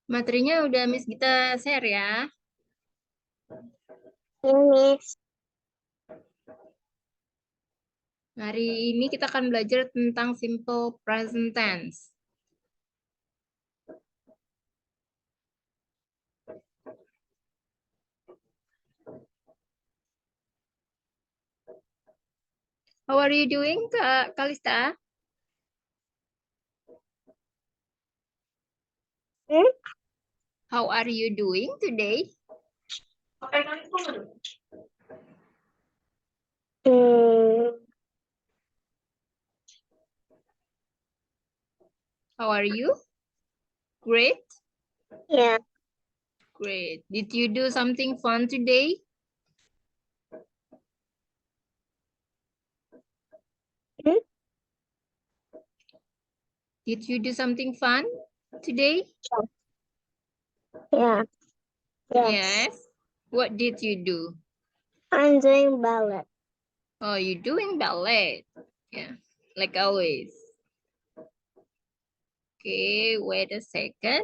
Materinya udah Miss kita share ya. Miss. Hari ini kita akan belajar tentang simple present tense. How are you doing, Kak Kalista? How are you doing today? How are you? Great. Yeah. Great. Did you do something fun today? Did you do something fun today? Yeah. Yes. What did you do? I'm doing ballet. Oh, you're doing ballet. Yeah, like always. Okay, wait a second.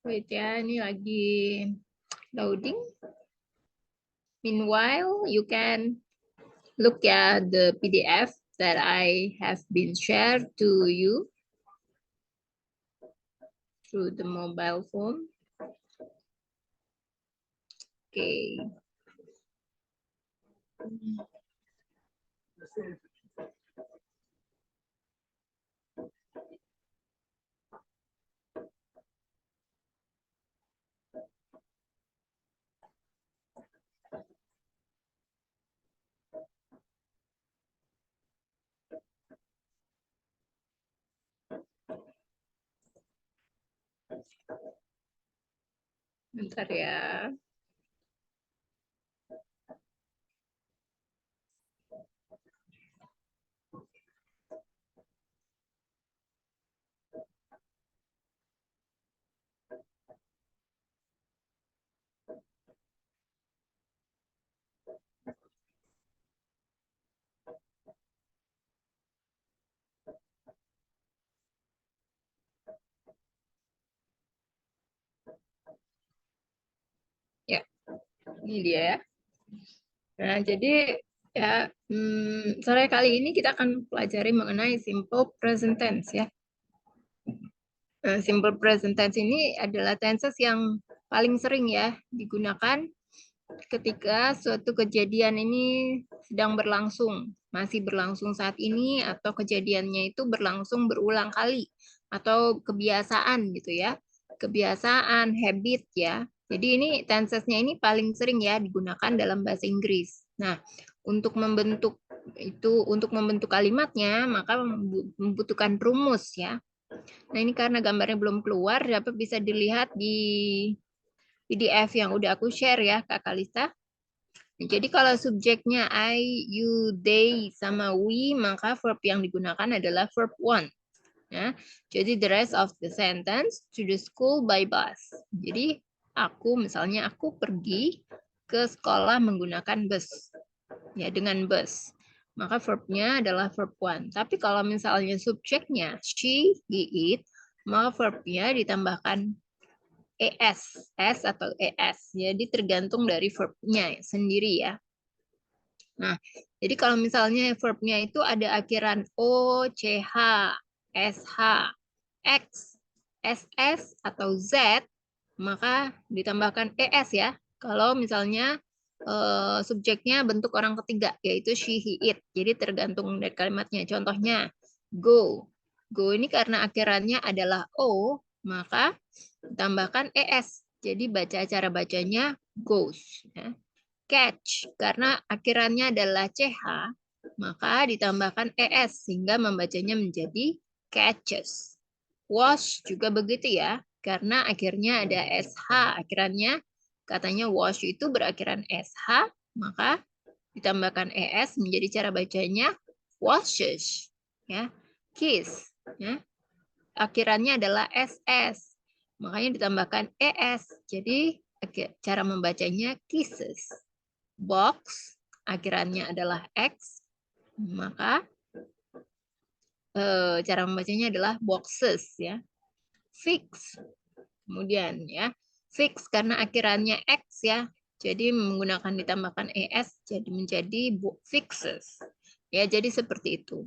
Wait ya, ini lagi loading. Meanwhile, you can look at the PDF that I have been shared to you through the mobile phone. Okay. Bentar ya. Ya, ini dia ya. Nah, jadi ya sore kali ini kita akan pelajari mengenai simple present tense ya. Simple present tense ini adalah tenses yang paling sering ya digunakan ketika suatu kejadian ini sedang berlangsung, masih berlangsung saat ini, atau kejadiannya itu berlangsung berulang kali, atau kebiasaan gitu ya. Kebiasaan, habit ya. Jadi ini tensesnya ini paling sering ya digunakan dalam bahasa Inggris. Nah, untuk membentuk kalimatnya, maka membutuhkan rumus ya. Nah, ini karena gambarnya belum keluar, dapat bisa dilihat di PDF yang udah aku share ya, Kak Kalista. Jadi kalau subjeknya I, you, they, sama we, maka verb yang digunakan adalah verb one. Ya. Jadi the rest of the sentence, to the school by bus. Jadi misalnya aku pergi ke sekolah menggunakan bus. Ya, dengan bus. Maka verbnya adalah verb one. Tapi kalau misalnya subjeknya she, he, it, maka verbnya ditambahkan es, s atau es. Jadi tergantung dari verbnya sendiri ya. Nah, jadi kalau misalnya verbnya itu ada akhiran o, ch, SH, X, SS atau Z, maka ditambahkan ES ya. Kalau misalnya subjeknya bentuk orang ketiga, yaitu she, he, it. Jadi tergantung dari kalimatnya. Contohnya, go. Go ini karena akhirannya adalah O, maka ditambahkan ES. Jadi cara bacanya goes. Ya. Catch, karena akhirannya adalah CH, maka ditambahkan ES, sehingga membacanya menjadi catches. Wash juga begitu ya, karena akhirnya ada SH, akhirannya katanya wash itu berakhiran SH, maka ditambahkan ES menjadi cara bacanya washes. Ya. Kiss, ya. Akhirannya adalah SS, makanya ditambahkan ES, jadi cara membacanya kisses. Box, akhirannya adalah X, maka cara membacanya adalah boxes ya. Fix, kemudian ya, fix karena akhirannya X ya, jadi menggunakan ditambahkan ES jadi menjadi fixes ya, jadi seperti itu.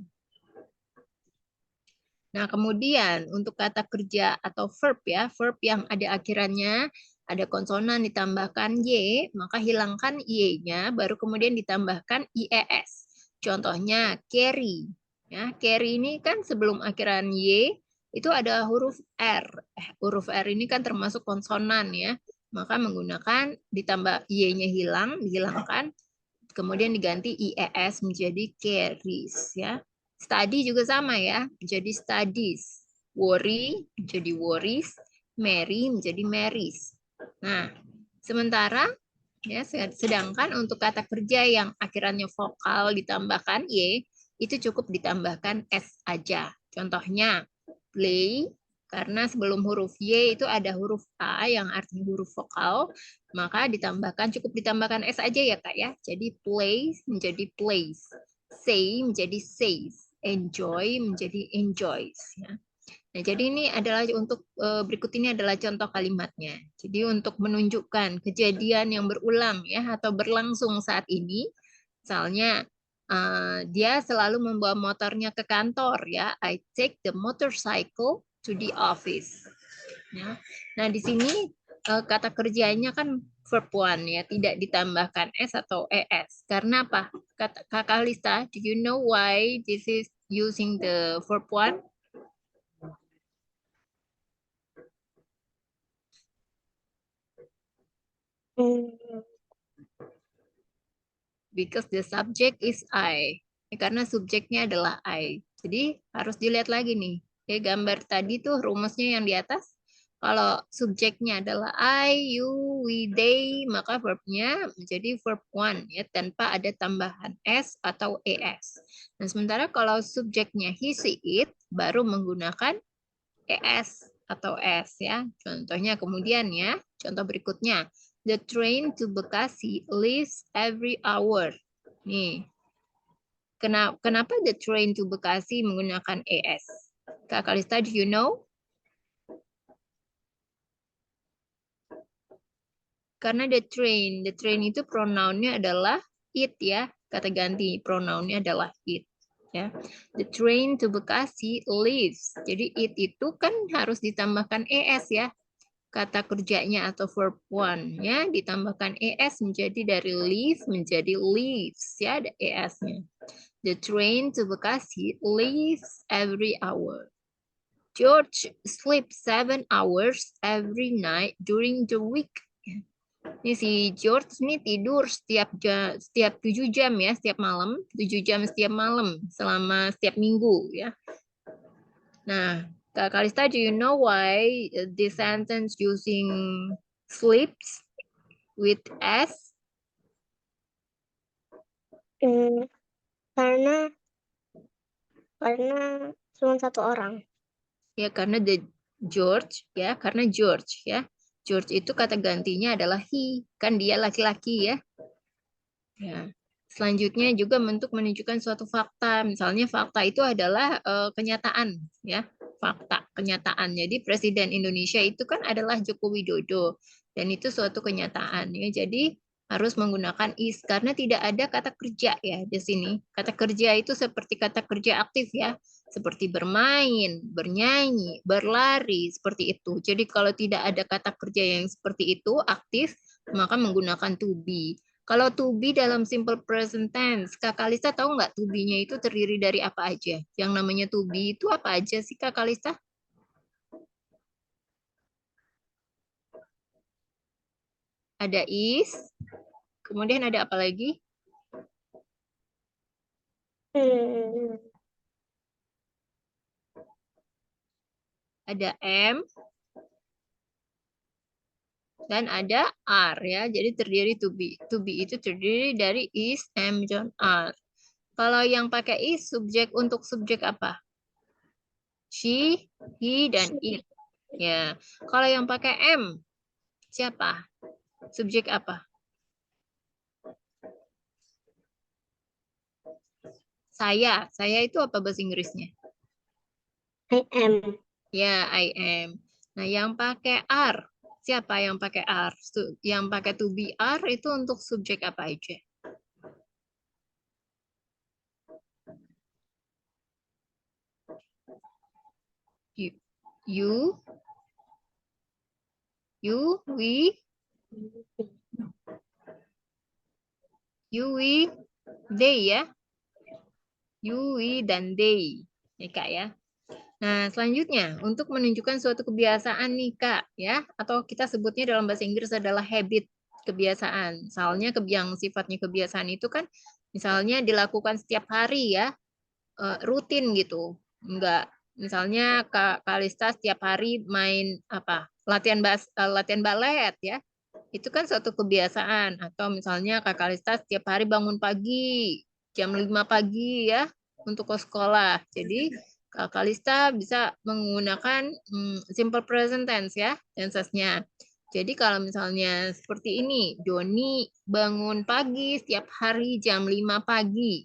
Nah, kemudian untuk kata kerja atau verb ya, verb yang ada akhirannya ada konsonan ditambahkan Y, maka hilangkan Y-nya, baru kemudian ditambahkan IES. Contohnya carry. Ya, carry ini kan sebelum akhiran Y, itu ada huruf R. Huruf R ini kan termasuk konsonan ya. Maka menggunakan ditambah Y-nya dihilangkan, kemudian diganti IES menjadi carries ya. Study juga sama ya, menjadi studies. Worry menjadi worries, marry menjadi marries. Nah, sementara ya, sedangkan untuk kata kerja yang akhirannya vokal ditambahkan Y, itu cukup ditambahkan S aja. Contohnya, play, karena sebelum huruf Y itu ada huruf A yang artinya huruf vokal, maka cukup ditambahkan S aja ya Kak ya. Jadi play menjadi plays, say menjadi says, enjoy menjadi enjoys. Ya. Nah, jadi ini adalah untuk berikut ini adalah contoh kalimatnya. Jadi untuk menunjukkan kejadian yang berulang ya atau berlangsung saat ini, misalnya dia selalu membawa motornya ke kantor ya. I take the motorcycle to the office. Ya. Nah, di sini kata kerjanya kan verb one ya, tidak ditambahkan S atau ES. Karena apa? Kakak Lisa, do you know why this is using the verb one? Because the subject is I. Karena subjeknya adalah I. Jadi harus dilihat lagi nih. Gambar tadi tuh rumusnya yang di atas. Kalau subjeknya adalah I, you, we, they, maka verbnya menjadi verb one ya, tanpa ada tambahan S atau ES. Nah, sementara kalau subjeknya he, she, it, baru menggunakan ES atau S ya. Contohnya kemudian ya, contoh berikutnya. The train to Bekasi leaves every hour. Nih, kenapa the train to Bekasi menggunakan ES? Kak Kalista, do you know? Karena the train itu pronounnya adalah it ya, kata ganti pronounnya adalah it. Ya, the train to Bekasi leaves. Jadi it itu kan harus ditambahkan ES ya, kata kerjanya atau verb one ya, ditambahkan ES menjadi dari leave menjadi leaves ya, ada ES-nya. The train to Bekasi leaves every hour. George sleeps 7 hours every night during the week. Ini si George ini tidur setiap 7 jam ya, setiap malam, 7 jam setiap malam selama setiap minggu ya. Nah, Kak Kalista, do you know why this sentence using sleeps with S? Karena cuma satu orang. Ya, karena George ya, karena George ya. George itu kata gantinya adalah he, kan dia laki-laki ya. Ya. Selanjutnya juga bentuk menunjukkan suatu fakta. Misalnya fakta itu adalah kenyataan ya, fakta, kenyataan. Jadi Presiden Indonesia itu kan adalah Joko Widodo dan itu suatu kenyataan ya. Jadi harus menggunakan is karena tidak ada kata kerja ya di sini. Kata kerja itu seperti kata kerja aktif ya. seperti bermain, bernyanyi, berlari, seperti itu. Jadi kalau tidak ada kata kerja yang seperti itu aktif, maka menggunakan to be. Kalau to be dalam simple present tense, Kak Kalista tahu nggak to be-nya itu terdiri dari apa aja? Yang namanya to be itu apa aja sih Kak Kalista? Ada is, kemudian ada apa lagi? Ada am, dan ada are ya. Jadi terdiri to be. To be itu terdiri dari is, am, dan are. Kalau yang pakai is, subjek untuk subjek apa? She, he, dan it. Ya. Kalau yang pakai am, siapa? Subjek apa? Saya. Saya itu apa bahasa Inggrisnya? I am. Ya, I am. Nah, yang pakai are, siapa yang pakai are? Yang pakai to be are itu untuk subjek apa aja? You, we, they ya. You, we, dan they. Ya, Kak ya. Nah, selanjutnya untuk menunjukkan suatu kebiasaan nih, Kak, ya, atau kita sebutnya dalam bahasa Inggris adalah habit, kebiasaan. Misalnya yang sifatnya kebiasaan itu kan misalnya dilakukan setiap hari ya, rutin gitu. Enggak, misalnya Kak Kalista setiap hari main apa? Latihan balet ya. Itu kan suatu kebiasaan, atau misalnya Kak Kalista setiap hari bangun pagi jam 5 pagi ya untuk ke sekolah. Jadi Kak Kalista bisa menggunakan simple present tense ya, tenses-nya. Jadi kalau misalnya seperti ini, Doni bangun pagi setiap hari jam 5 pagi.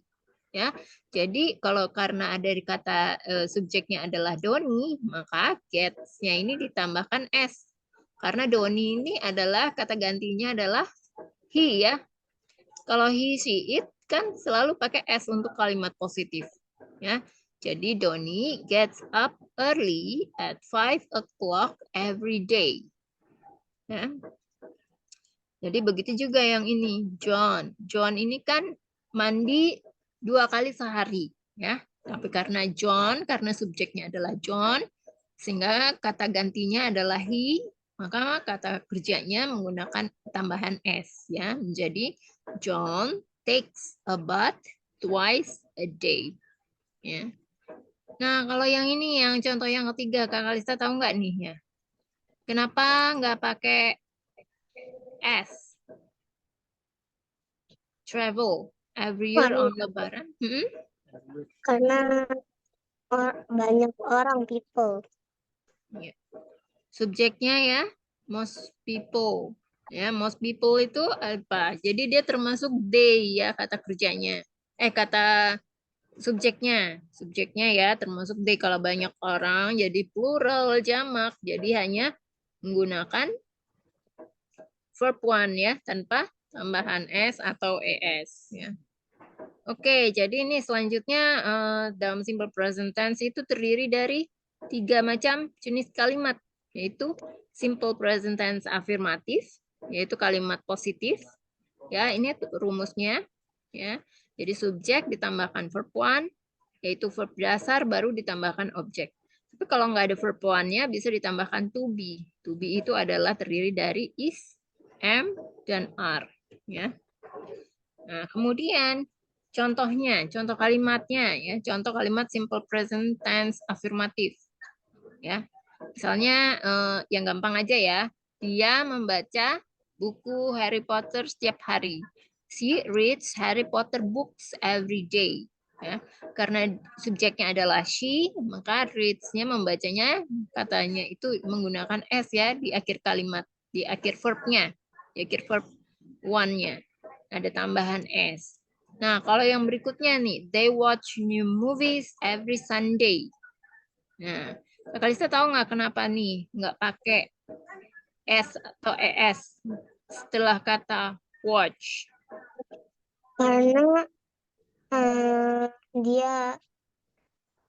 Ya. Jadi kalau karena ada di kata subjeknya adalah Doni, maka gets-nya ini ditambahkan S. Karena Doni ini adalah kata gantinya adalah he ya. Kalau he, she, it kan selalu pakai S untuk kalimat positif. Ya. Jadi Doni gets up early at 5 o'clock every day. Ya. Jadi begitu juga yang ini, John. John ini kan mandi 2 kali sehari. Ya. Tapi karena John, karena subjeknya adalah John, sehingga kata gantinya adalah he, maka kata kerjanya menggunakan tambahan s ya, menjadi John takes a bath twice a day ya. Nah, kalau yang ini yang contoh yang ketiga, Kak Kalista tahu nggak nih ya? Kenapa nggak pakai s? Travel every year on Lebaran. Karena banyak orang people. Ya. Subjeknya ya, most people. Ya, most people itu apa? Jadi dia termasuk they ya kata kerjanya. Kata subjeknya. Subjeknya ya termasuk they kalau banyak orang jadi plural jamak. Jadi hanya menggunakan verb one ya tanpa tambahan s atau es ya. Oke, jadi ini selanjutnya dalam simple present tense itu terdiri dari 3 macam jenis kalimat, yaitu simple present tense afirmatif, yaitu kalimat positif. Ya, ini rumusnya ya. Jadi subjek ditambahkan verb one, yaitu verb dasar baru ditambahkan objek. Tapi kalau nggak ada verb one-nya bisa ditambahkan to be. To be itu adalah terdiri dari is, am, dan are ya. Nah, kemudian contohnya, contoh kalimatnya ya, contoh kalimat simple present tense afirmatif ya. Misalnya yang gampang aja ya. Dia membaca buku Harry Potter setiap hari. She reads Harry Potter books every day. Ya, karena subjeknya adalah she, maka reads-nya membacanya katanya itu menggunakan s ya di akhir kalimat, di akhir verb-nya, di akhir verb one-nya. Ada tambahan s. Nah, kalau yang berikutnya nih, they watch new movies every Sunday. Nah, Kak Kalista tahu nggak kenapa nih nggak pakai S atau ES setelah kata watch? Karena dia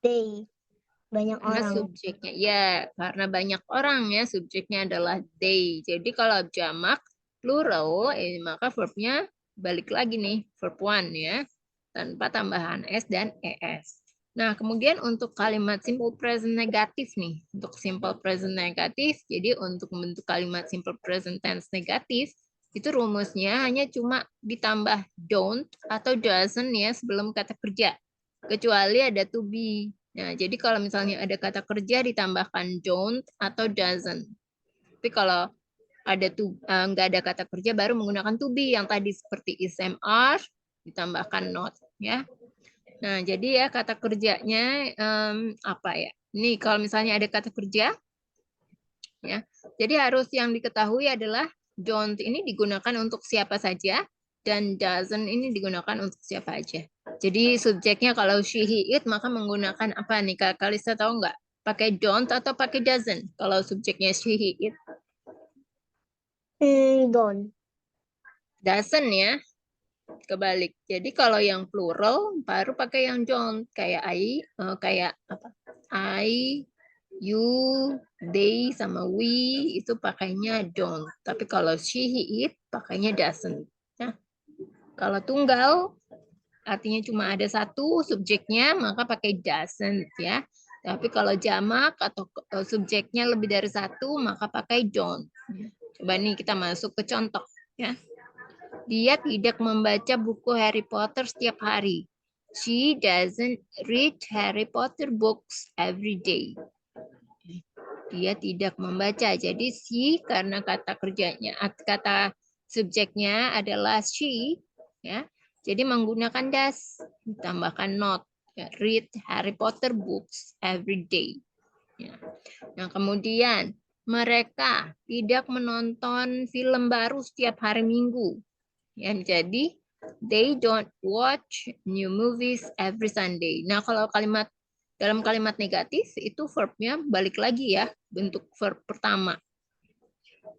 They. Banyak Karena orang. subjeknya, ya, karena banyak orang ya, subjeknya adalah they. Jadi kalau jamak, plural, maka verbnya balik lagi nih, verb one ya, tanpa tambahan s dan es. Nah, kemudian untuk kalimat simple present negatif nih, untuk simple present negatif, jadi untuk membentuk kalimat simple present tense negatif, itu rumusnya hanya cuma ditambah don't atau doesn't ya sebelum kata kerja. Kecuali ada to be. Nah, jadi kalau misalnya ada kata kerja ditambahkan don't atau doesn't. Tapi kalau ada nggak ada kata kerja baru menggunakan to be yang tadi seperti is, am, are ditambahkan not ya. Nah, jadi ya kata kerjanya apa ya? Ini kalau misalnya ada kata kerja ya. Jadi harus yang diketahui adalah don't ini digunakan untuk siapa saja dan doesn't ini digunakan untuk siapa aja. Jadi subjeknya kalau she, he, it maka menggunakan apa nih Kak Kalista tahu nggak? Pakai don't atau pakai doesn't? Kalau subjeknya she, he, it. Don't. Doesn't ya. Kebalik. Jadi kalau yang plural baru pakai yang don't kayak kayak apa? I, you, they sama we itu pakainya don't. Tapi kalau she, he, it pakainya doesn't. Nah, kalau tunggal artinya cuma ada satu subjeknya maka pakai doesn't ya. Tapi kalau jamak atau subjeknya lebih dari satu maka pakai don't. Coba nih kita masuk ke contoh ya. Dia tidak membaca buku Harry Potter setiap hari. She doesn't read Harry Potter books every day. Dia tidak membaca. Jadi she karena kata kerjanya kata subjeknya adalah she ya. Jadi menggunakan does ditambahkan not. Ya, read Harry Potter books every day. Ya. Nah, kemudian mereka tidak menonton film baru setiap hari Minggu. Ya, jadi they don't watch new movies every Sunday. Nah, kalau dalam kalimat negatif itu verbnya balik lagi ya, bentuk verb pertama.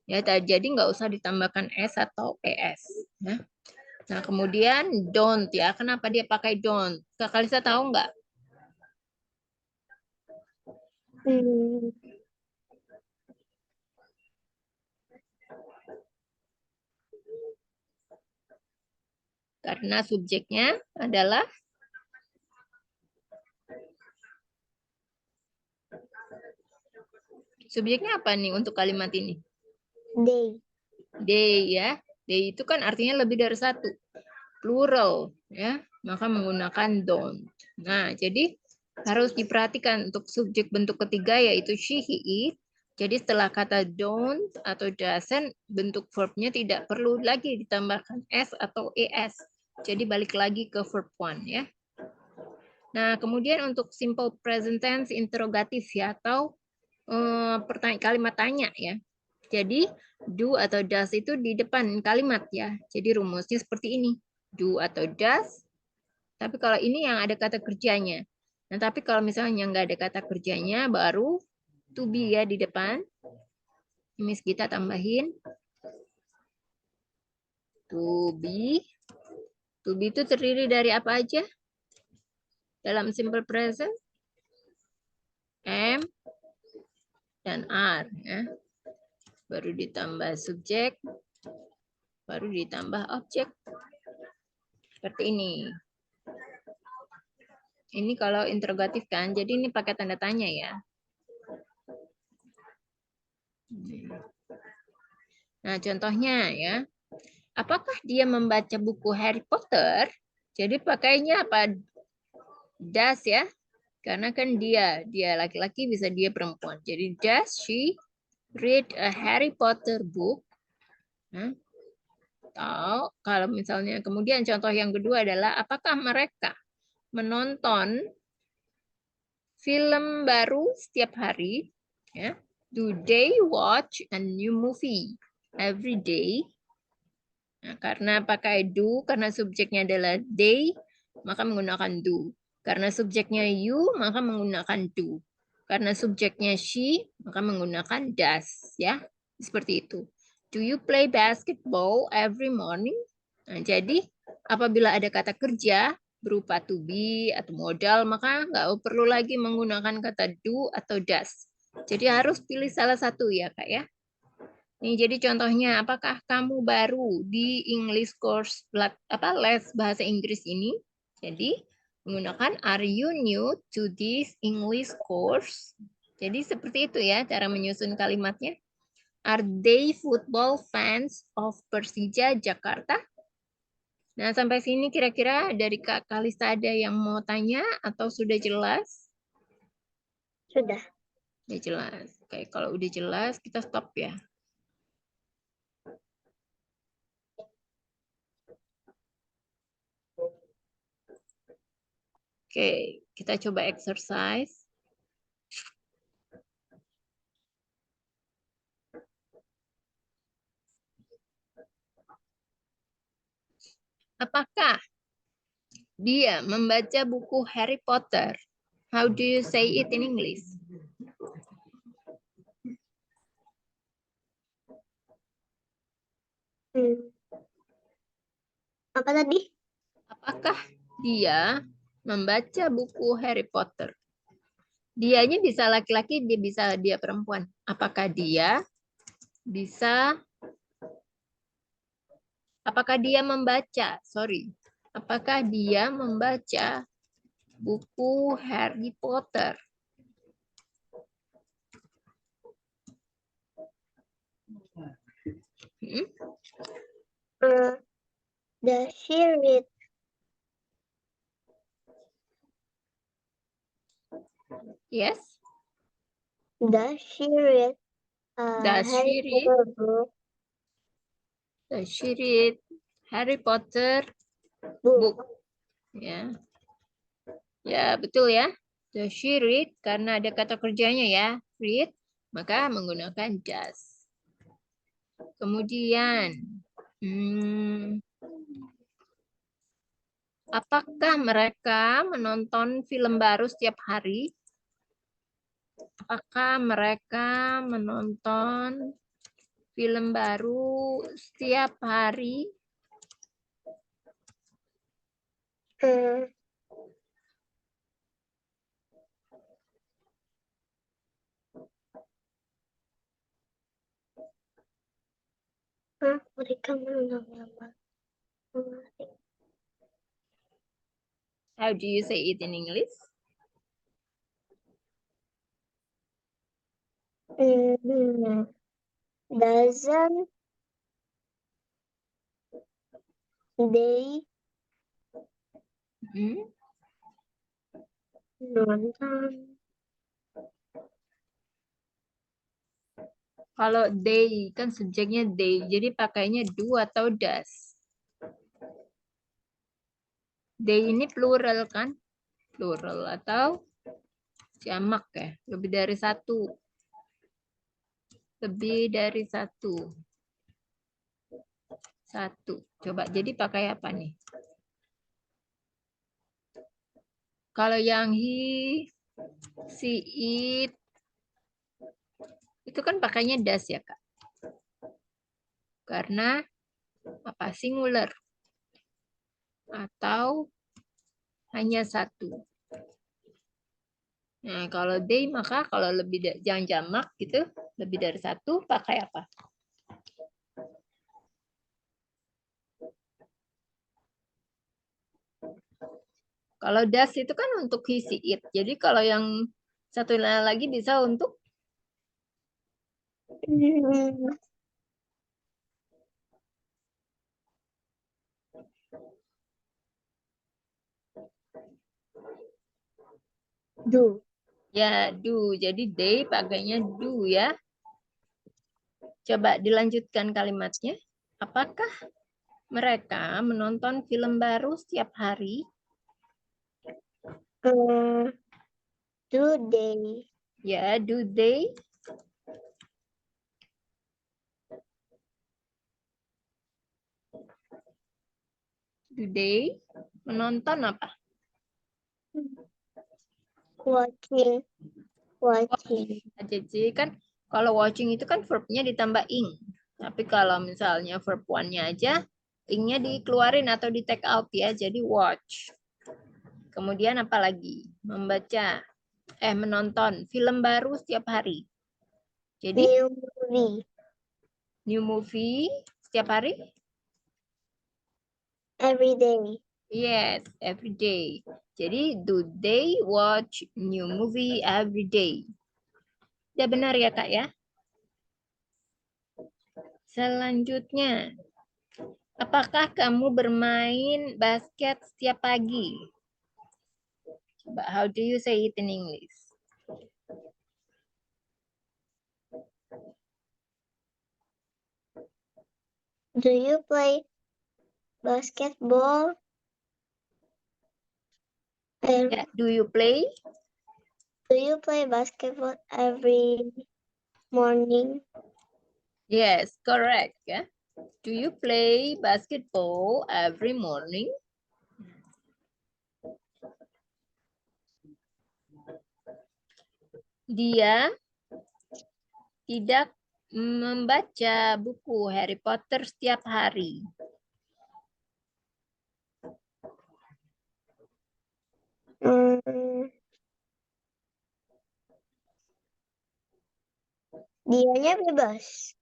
Ya, jadi nggak usah ditambahkan s atau es. Ya. Nah, kemudian don't ya. Kenapa dia pakai don't? Kak Kalisa tahu nggak? Karena subjeknya adalah subjeknya apa nih untuk kalimat ini? They. They ya. They itu kan artinya lebih dari satu. Plural ya. Maka menggunakan don't. Nah, jadi harus diperhatikan untuk subjek bentuk ketiga yaitu she, he, it. Jadi setelah kata don't atau doesn't, bentuk verbnya tidak perlu lagi ditambahkan s atau es. Jadi balik lagi ke verb one ya. Nah, kemudian untuk simple present tense interrogatif ya atau kalimat tanya ya. Jadi do atau does itu di depan kalimat ya. Jadi rumusnya seperti ini. Do atau does. Tapi kalau ini yang ada kata kerjanya. Nah, tapi kalau misalnya nggak ada kata kerjanya baru to be ya di depan. Miss kita tambahin to be. To be itu terdiri dari apa aja? Dalam simple present am dan are ya. Baru ditambah subjek, baru ditambah objek. Seperti ini. Ini kalau interrogatif kan, jadi ini pakai tanda tanya ya. Nah, contohnya ya. Apakah dia membaca buku Harry Potter? Jadi pakainya apa? Does ya. Karena kan dia laki-laki bisa dia perempuan. Jadi does she read a Harry Potter book? Atau kalau misalnya kemudian contoh yang kedua adalah apakah mereka menonton film baru setiap hari? Ya. Do they watch a new movie every day? Nah, karena pakai do, karena subjeknya adalah they, maka menggunakan do. Karena subjeknya you, maka menggunakan do. Karena subjeknya she, maka menggunakan does. Ya, seperti itu. Do you play basketball every morning? Nah, jadi apabila ada kata kerja, berupa to be atau modal, maka nggak perlu lagi menggunakan kata do atau does. Jadi harus pilih salah satu ya Kak ya. Nih, jadi contohnya, apakah kamu baru di English course les bahasa Inggris ini? Jadi menggunakan are you new to this English course? Jadi seperti itu ya cara menyusun kalimatnya. Are they football fans of Persija Jakarta? Nah, sampai sini kira-kira dari Kak Kalista ada yang mau tanya atau sudah jelas? Sudah. Udah jelas. Oke, kalau udah jelas kita stop ya. Oke, kita coba exercise. Apakah dia membaca buku Harry Potter? How do you say it in English? Apa tadi? Apakah dia membaca buku Harry Potter? Dianya bisa laki-laki, dia bisa dia perempuan. Apakah dia bisa apakah dia membaca? Sorry. Apakah dia membaca buku Harry Potter? Does she read? Yes. Does she read? Does she read? Book? Does she read Harry Potter Book. book? Ya. Ya, betul ya. Does she read? Karena ada kata kerjanya ya. Read, maka menggunakan does. Kemudian, apakah mereka menonton film baru setiap hari? Apakah mereka menonton film baru setiap hari? Mereka menonton. How do you say it in English? Doesn't they nonton? Kalau they kan subjeknya they, jadi pakainya do atau does. They ini plural kan? Plural atau jamak ya, lebih dari satu. Lebih dari satu. Satu. Coba jadi pakai apa nih? Kalau yang he, she, it, itu kan pakainya does ya Kak. Karena apa? Singular. Atau hanya satu. Nah, kalau they maka kalau lebih jangan jamak gitu, lebih dari satu pakai apa? Kalau does itu kan untuk he, she, it. Jadi kalau yang satu lagi bisa untuk Do. ya do. Jadi they pakainya do ya. Coba dilanjutkan kalimatnya. Apakah mereka menonton film baru setiap hari? Do they? Ya, do they? Do they menonton apa? Watching. Watching. Jadi kan kalau watching itu kan verbnya ditambah ing. Tapi kalau misalnya verb one-nya aja, ing-nya dikeluarin atau di take out ya. Jadi watch. Kemudian apa lagi? Menonton film baru setiap hari. Jadi New movie. new movie setiap hari? Every day. Yes, every day. Jadi do they watch new movie every day? Ya benar ya Kak ya? Selanjutnya, apakah kamu bermain basket setiap pagi? Coba, how do you say it in English? Do you play basketball? Ya, do you play? Do you play basketball every morning? Yes, correct. Ya. Do you play basketball every morning? Dia tidak membaca buku Harry Potter setiap hari. Dianya bebas.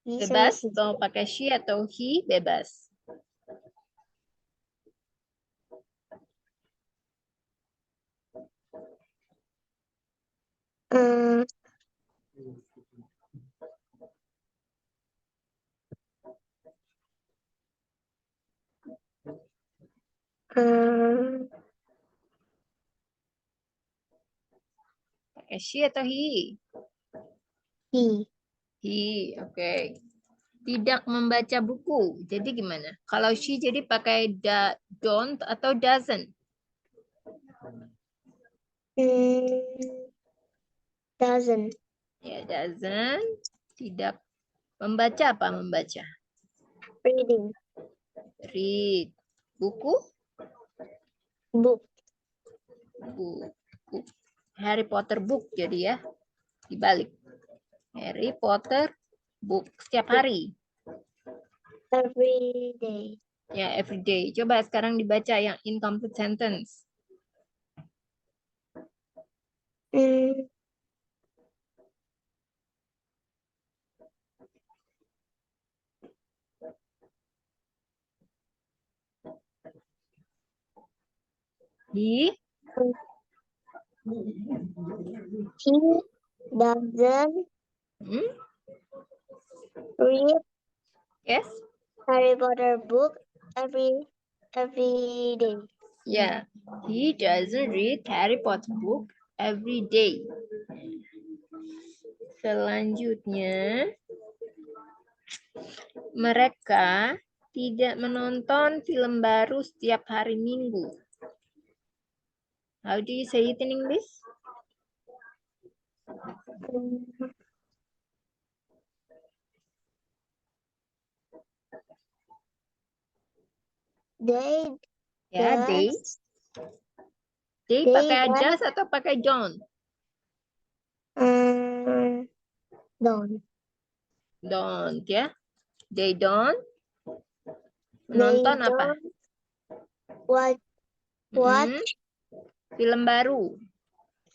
Bebas, mau pakai she atau he, bebas. Pakai she atau he? He. He, oke. Tidak membaca buku. Jadi gimana? Kalau she jadi pakai don't atau doesn't? Doesn't. Ya, doesn't. Tidak membaca apa membaca? Reading. Read. Buku? Book. Buku. Harry Potter book jadi ya. Dibalik. Harry Potter book. Setiap hari. Every day. Ya, every day. Coba sekarang dibaca yang incomplete sentence. He doesn't hmm? read Yes. Harry Potter book every day. Yeah, he doesn't read Harry Potter book every day. Selanjutnya, mereka tidak menonton film baru setiap hari Minggu. How do you say it in English? They Ya, they they pakai don't does atau pakai don't? don't. Don't ya. They don't They menonton apa? don't watch Film baru.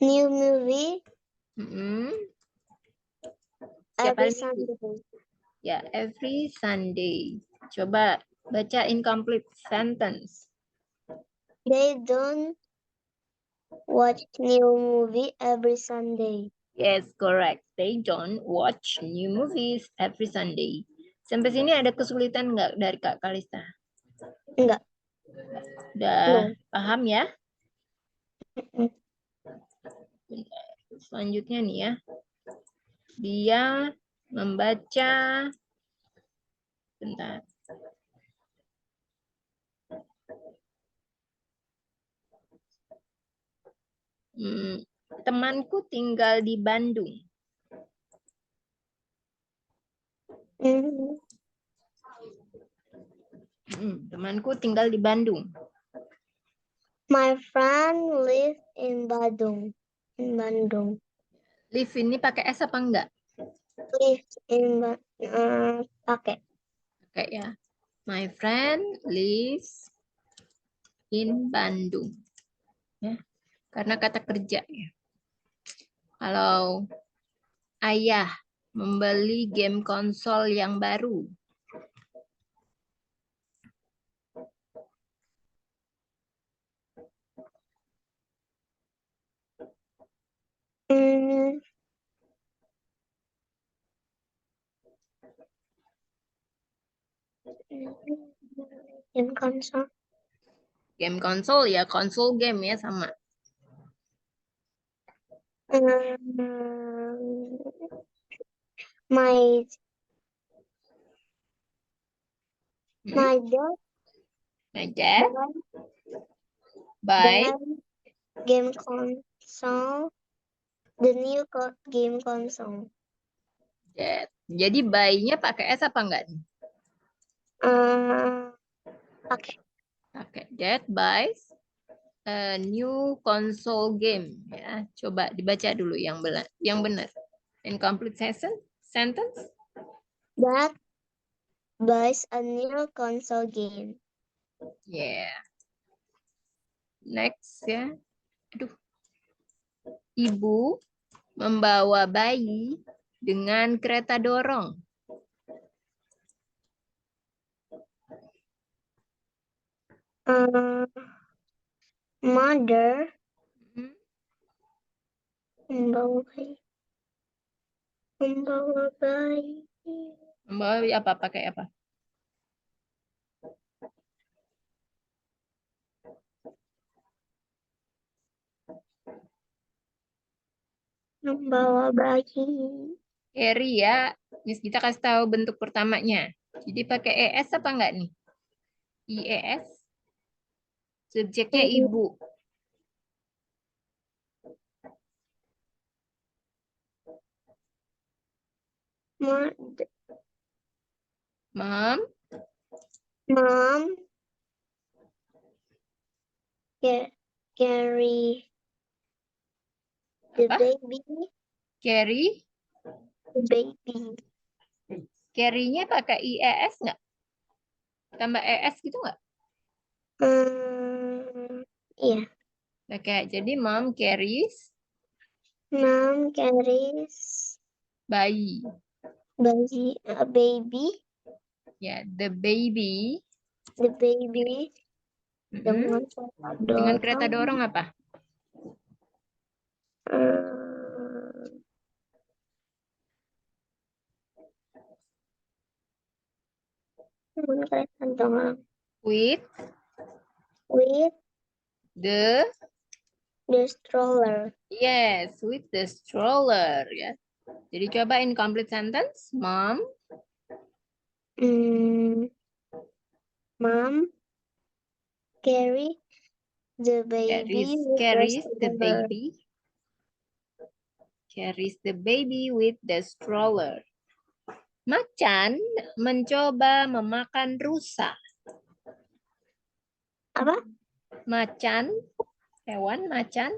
new movie Setiap every hari Minggu. Sunday. Ya, every Sunday. Coba baca incomplete sentence. They don't watch new movie every Sunday. Yes, correct. They don't watch new movies every Sunday. Sampai sini ada kesulitan nggak dari Kak Kalista? Enggak. Udah paham ya? Selanjutnya nih ya. Dia membaca. Bentar. Temanku tinggal di Bandung. Temanku tinggal di Bandung. My friend live in Bandung. Live ini pakai S apa enggak? Live in pakai. Pakai ya. My friend lives in Bandung. Ya, karena kata kerja ya. Kalau ayah membeli game konsol yang baru. Hmm, game konsol. Game konsol ya, konsol game ya sama. My Hmm? my dad Aja. buy Bye. game console, the new game console. Jadi buy-nya pakai S apa enggak nih? Pakai. Pakai. Dad buys a new console game ya. Coba dibaca dulu yang benar. Incomplete sentence. Dad buys a new console game. Yeah. Next ya. Aduh. Ibu membawa bayi dengan kereta dorong. Mother Hmm? membawa bayi. Membawa bayi. Membawa bayi apa? Pakai apa? Membawa bayi. Carry ya. Miss kita kasih tahu bentuk pertamanya. Jadi pakai ES apa enggak nih? IES. Subjeknya ibu. Mom. Mom carry the Apa? baby. Carry. The baby. Carry-nya pakai IES nggak? Tambah ES gitu nggak? Iya. Pakai. Jadi mom carries Mom carries bayi. baby. Ya, the baby. The baby dengan Dengan kereta dorong apa? Dengan kereta dorong. With With the stroller. yes, with the stroller ya. Jadi coba incomplete sentence. Mom Mom carry the baby with carries the the stroller. baby. Carries the baby with the stroller. Macan mencoba memakan rusa. Apa? Macan, hewan macan,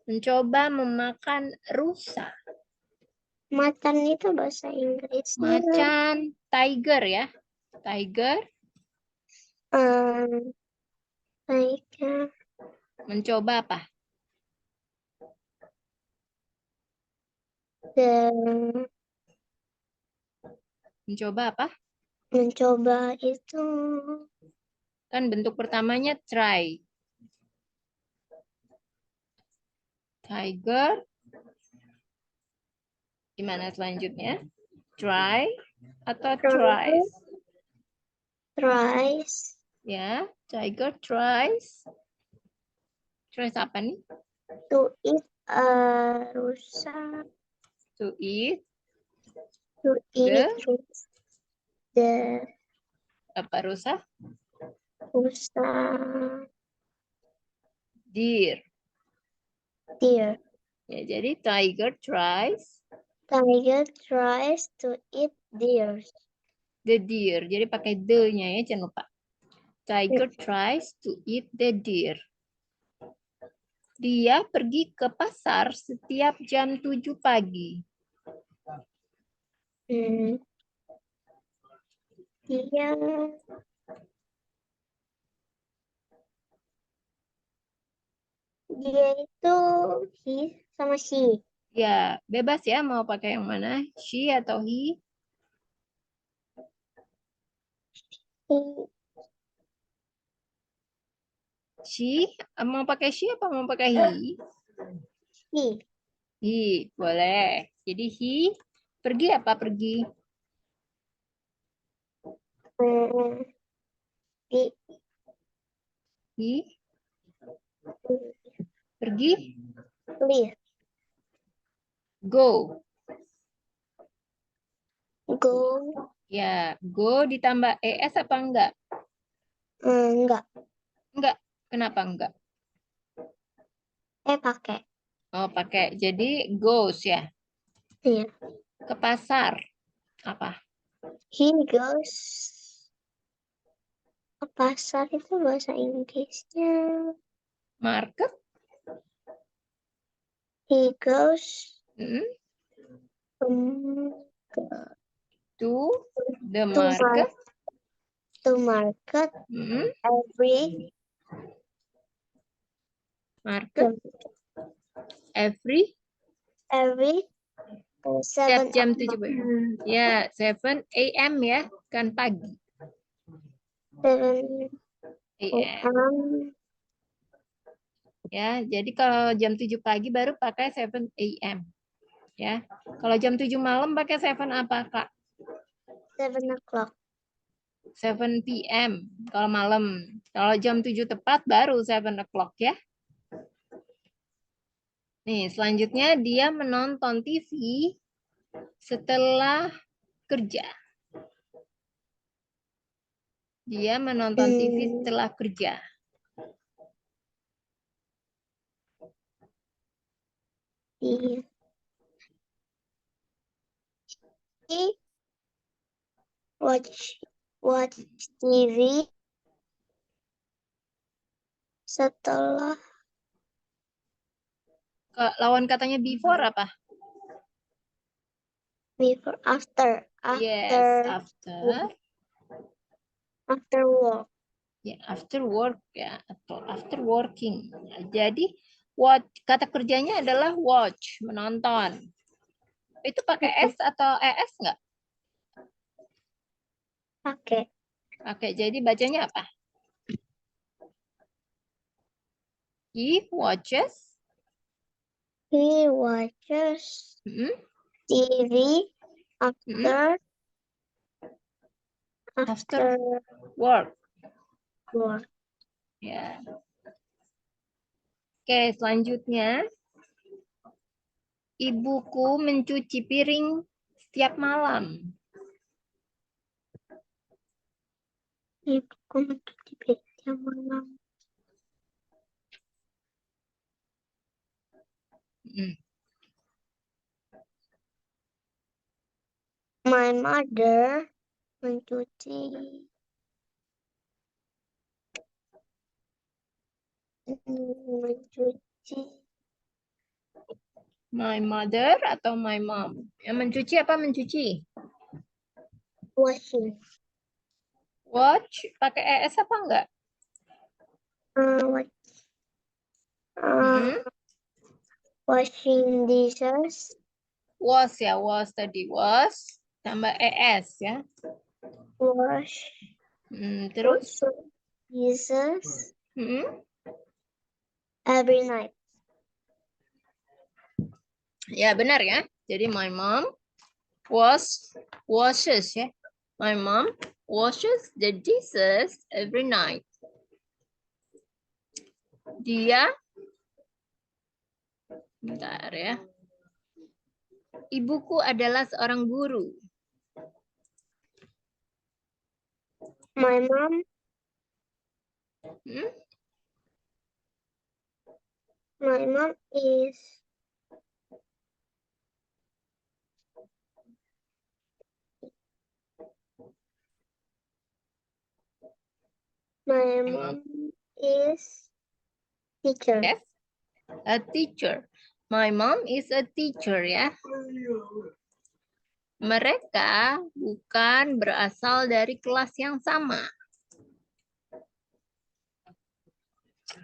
mencoba memakan rusa. Macan itu bahasa Inggris. Macan, tiger ya. Tiger. Tiger. Mencoba apa? Mencoba apa? Mencoba itu. Kan bentuk pertamanya try. Tiger. Gimana selanjutnya? Try atau tries? Tries. Ya, tiger tries. Tries apa nih? To eat rusa. To eat. To eat the Apa rusa? rusa. Deer. Deer. Ya, jadi tiger tries. Tiger tries to eat deer. The deer. Jadi pakai the-nya ya, jangan lupa. Tiger tries to eat the deer. Dia pergi ke pasar setiap jam 7 pagi. Dia itu he sama she. Ya, bebas ya mau pakai yang mana, she atau he. He, She, mau pakai she apa mau pakai he? he. He, boleh. Jadi he pergi apa pergi? Hmm, he, He pergi, leave. go. Go. Ya, go ditambah es apa enggak? Enggak. Enggak. Kenapa enggak? Pakai. Oh, pakai. Jadi goes ya. Iya. Ke pasar. Apa? He goes ke pasar itu bahasa Inggrisnya. Market. He goes Mm, ke to the to market. market Mm, every market every every setiap 7 jam o'clock. 7. Ya, 7 a.m. ya. Kan pagi. 7 a.m. a.m. Ya, jadi kalau jam 7 pagi baru pakai 7 a.m. Ya. Kalau jam 7 malam pakai 7 apa, Kak? 7 o'clock. 7 p.m. kalau malam. Kalau jam 7 tepat baru 7 o'clock ya. Nih, selanjutnya dia menonton TV setelah kerja. Dia menonton TV setelah kerja. He watch TV setelah Lawan katanya before apa? before after Yes, after. after work. Ya, after work ya atau after working. Jadi watch kata kerjanya adalah watch, menonton. Itu pakai s atau es nggak? Pakai. Pakai. Jadi bacanya apa? He watches. He watches Hmm, TV hmm, after work. work. Ya. Oke, selanjutnya ibuku mencuci piring setiap malam. Ibuku mencuci piring malam. Hmm. My mother mencuci My mother atau my mom? Yang mencuci apa mencuci? washing Watch pakai es apa enggak? uh, Hmm. washing dishes. Was ya, was tadi was tambah es ya. Wash Terus? dishes Hmm. every night. Ya benar ya. Jadi my mom washes ya. My mom washes the dishes every night. Dia, bentar ya. Ibuku adalah seorang guru. My mom Hmm? My mom is teacher. Yes, a teacher. My mom is a teacher ya. Mereka bukan berasal dari kelas yang sama.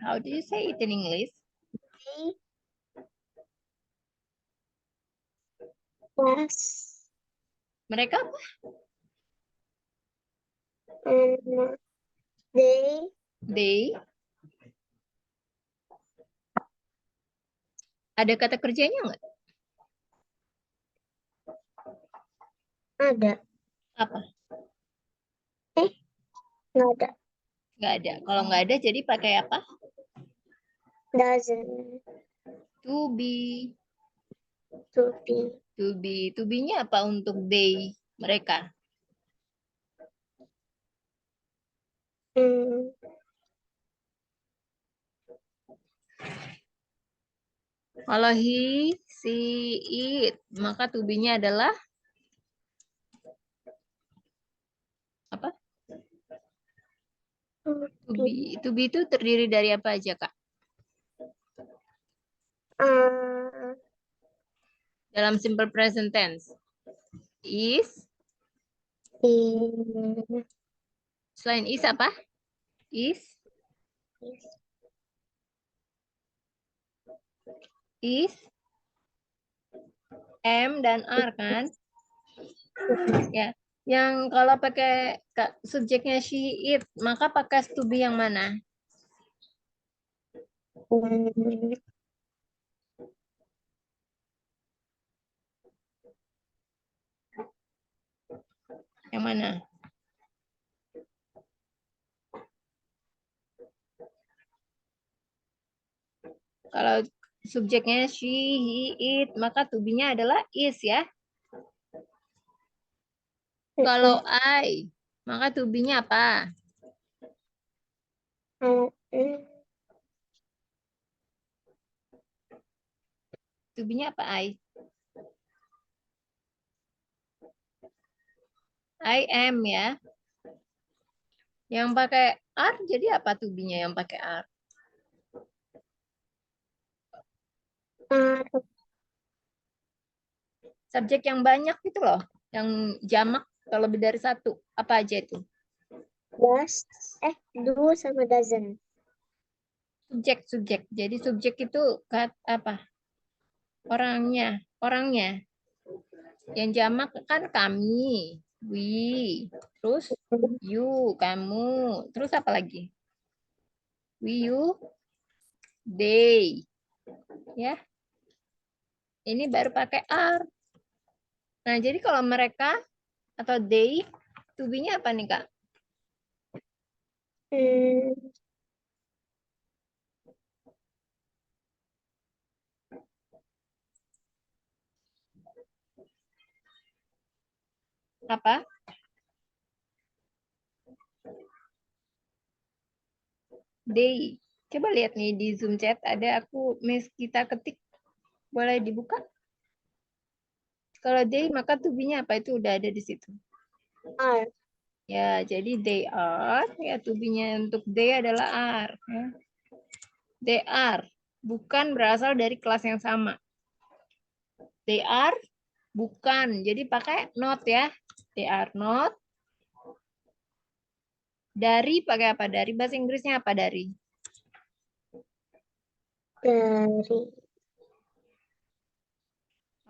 How do you say it in English? class. Mereka apa? They. Ada kata kerjanya nggak? Ada. Apa? Nggak ada. Nggak ada. Kalau nggak ada, jadi pakai apa? Doesn't. To be. To be. To be. To be-nya apa untuk they? Mereka. Kalau he, she, it, maka to be-nya adalah apa? To be itu terdiri dari apa aja, Kak? Dalam simple present tense. Is. Selain is apa? Is. Is. Am dan are kan? Ya. Yang kalau pakai subjeknya she, it, maka pakai to be yang mana? Yang mana? Kalau subjeknya she, he, it, maka to be-nya adalah is ya. Kalau I, maka to be-nya apa? To be-nya apa I? I am ya. Yang pakai are jadi apa to be-nya yang pakai are? Subjek yang banyak gitu loh. Yang jamak kalau lebih dari satu. Apa aja itu? Does, do sama doesn't. Subjek. Jadi subjek itu apa? Orangnya. Yang jamak kan kami, we, terus you, kamu, terus apa lagi? We, you, they, ya. Ini baru pakai are. Nah, jadi kalau mereka atau they, to be-nya apa nih, Kak? Apa? They. Coba lihat nih di Zoom chat ada kita ketik. Boleh dibuka? Kalau they maka to be-nya apa? Itu udah ada di situ. Are. Ya, jadi they are, ya to be-nya untuk they adalah are. Ya. They are, bukan berasal dari kelas yang sama. They are, bukan. Jadi pakai not ya. They are not. Dari pakai apa? Dari bahasa Inggrisnya apa dari? Dari.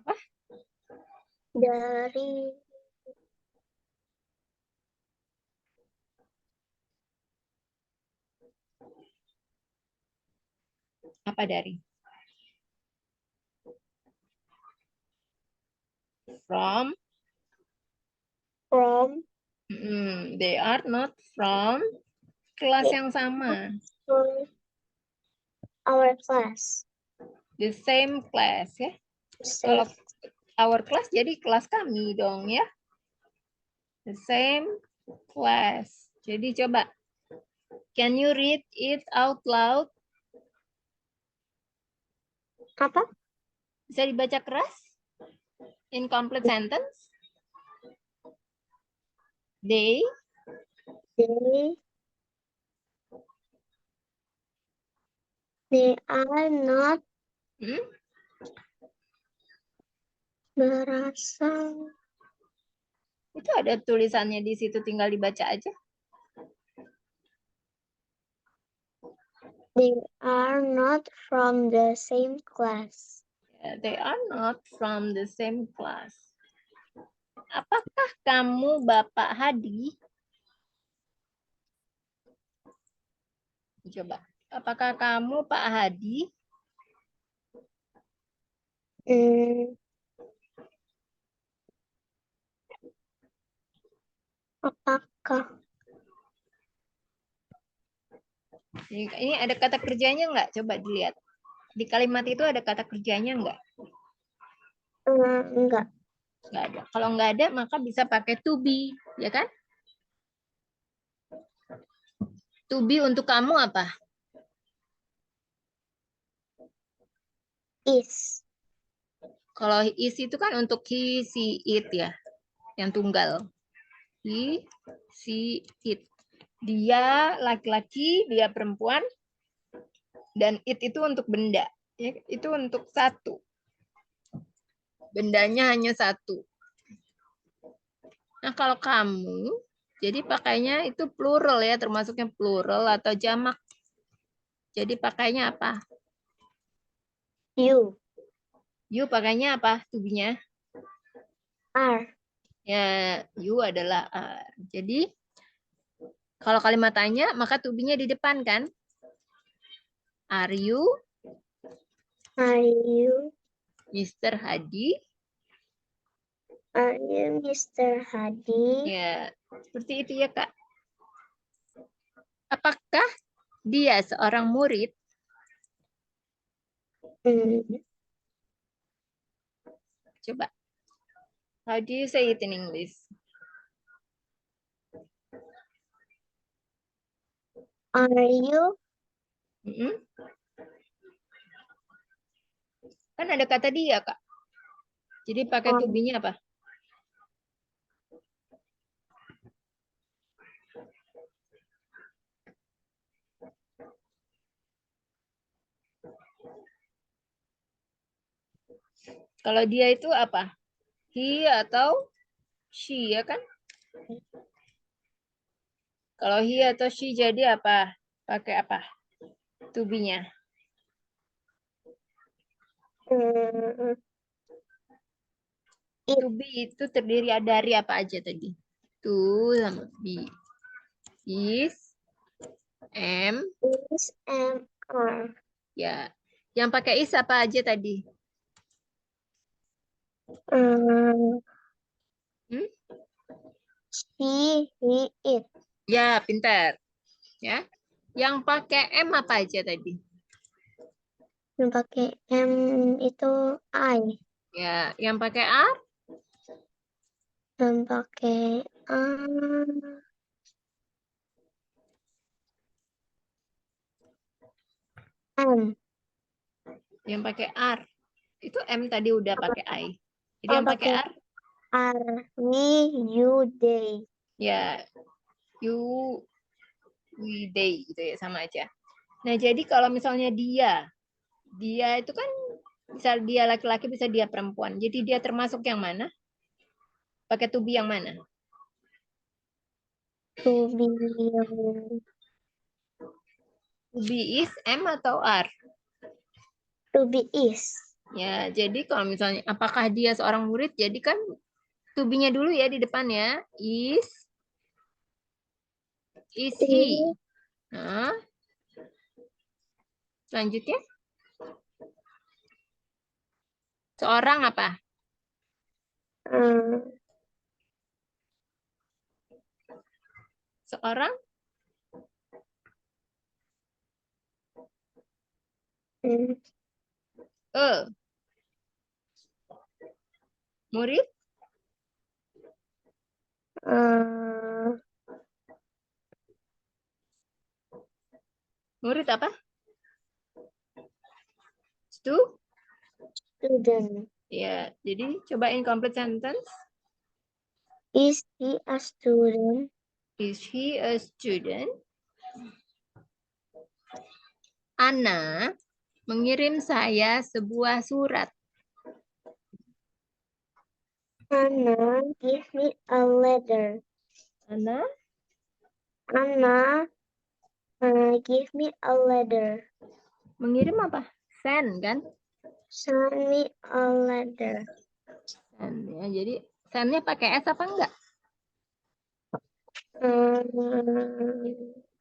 Apa? Dari. Apa dari? From. From. They are not from kelas yang sama. From our class. The same class ya. Kalau our class jadi kelas kami dong ya. The same class. Jadi coba. Can you read it out loud? Apa? Bisa dibaca keras? Incomplete sentence. They are not berasal. Itu ada tulisannya di situ, tinggal dibaca aja. They are not from the same class. They are not from the same class. Apakah kamu Bapak Hadi? Coba. Apakah kamu Pak Hadi? Apakah? Ini ada kata kerjanya nggak? Coba dilihat. Di kalimat itu ada kata kerjanya nggak? Enggak. Nggak ada. Kalau nggak ada, maka bisa pakai to be, ya kan? To be untuk kamu apa? Is. Kalau is itu kan untuk he, she, it ya, yang tunggal. He, she, it. Dia laki-laki, dia perempuan, dan it itu untuk benda. Ya, itu untuk satu. Bendanya hanya satu. Nah, kalau kamu, jadi pakainya itu plural ya, termasuknya plural atau jamak. Jadi pakainya apa? You. You pakainya apa? To-be-nya? Are. Ya, you adalah are. Jadi, kalau kalimat tanya, maka to-be-nya di depan kan? Are you Are you? Mr. Hadi? Are you Mr. Hadi? Ya, seperti itu ya, Kak. Apakah dia seorang murid? Coba. How do you say it in English? Are you? Kan ada kata dia, Kak. Jadi pakai to be-nya apa? Kalau dia itu apa? He atau she, ya kan? Kalau he atau she jadi apa? Pakai apa? To be-nya. To be itu terdiri dari apa aja tadi? To sama be. Is, am. Is, am, are. Ya. Yang pakai is apa aja tadi? She, he, it. Ya, pintar. Ya. Yang pakai M apa aja tadi? Yang pakai am itu I. Ya, yang pakai R? Yang pakai am. Yang pakai R. Itu M tadi udah pakai I. Jadi yang pakai R? Are, we, you, they. Ya, you, we, they gitu ya, sama aja. Nah, jadi kalau misalnya dia itu kan bisa dia laki-laki, bisa dia perempuan. Jadi dia termasuk yang mana? Pakai to be yang mana? To be. To be is M atau R? To be is. Ya, jadi kalau misalnya apakah dia seorang murid, jadi kan to be-nya dulu ya di depan ya. Is he? Nah, selanjutnya seorang apa? Seorang murid? Murid apa? Student. Ya, jadi cobain complete sentence. Is he a student? Is he a student? Ana mengirim saya sebuah surat. Anna give me a letter. Ana Anna Give me a letter. Mengirim apa? Send kan? Send me a letter. Send ya. Jadi sendnya pakai S apa enggak?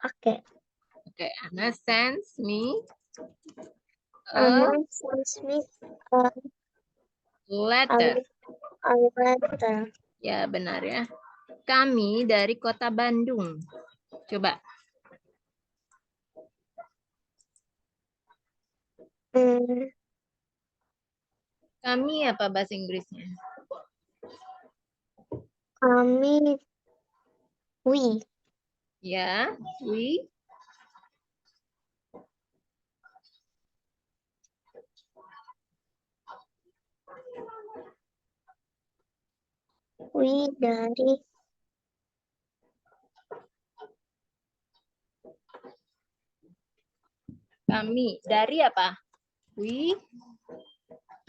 Okay. Oke, Anna sends me Anna a sends me a letter. letter. Ya, benar ya. Kami dari kota Bandung. Coba. Kami apa bahasa Inggrisnya? Kami, we. Ya, we. We dari Kami dari apa? We.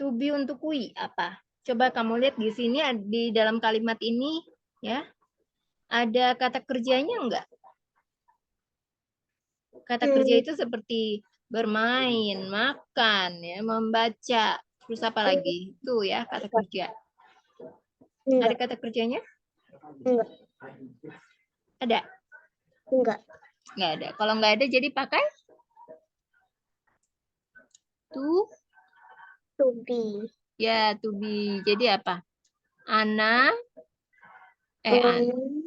To be untuk we apa? Coba kamu lihat di sini di dalam kalimat ini ya. Ada kata kerjanya enggak? Kata kerja itu seperti bermain, makan, ya, membaca. Terus apa lagi? Itu ya kata kerja. Ada enggak, kata kerjanya? enggak, Ada? enggak. Nggak ada. Kalau nggak ada jadi pakai To be. ya to be. Jadi apa? Ana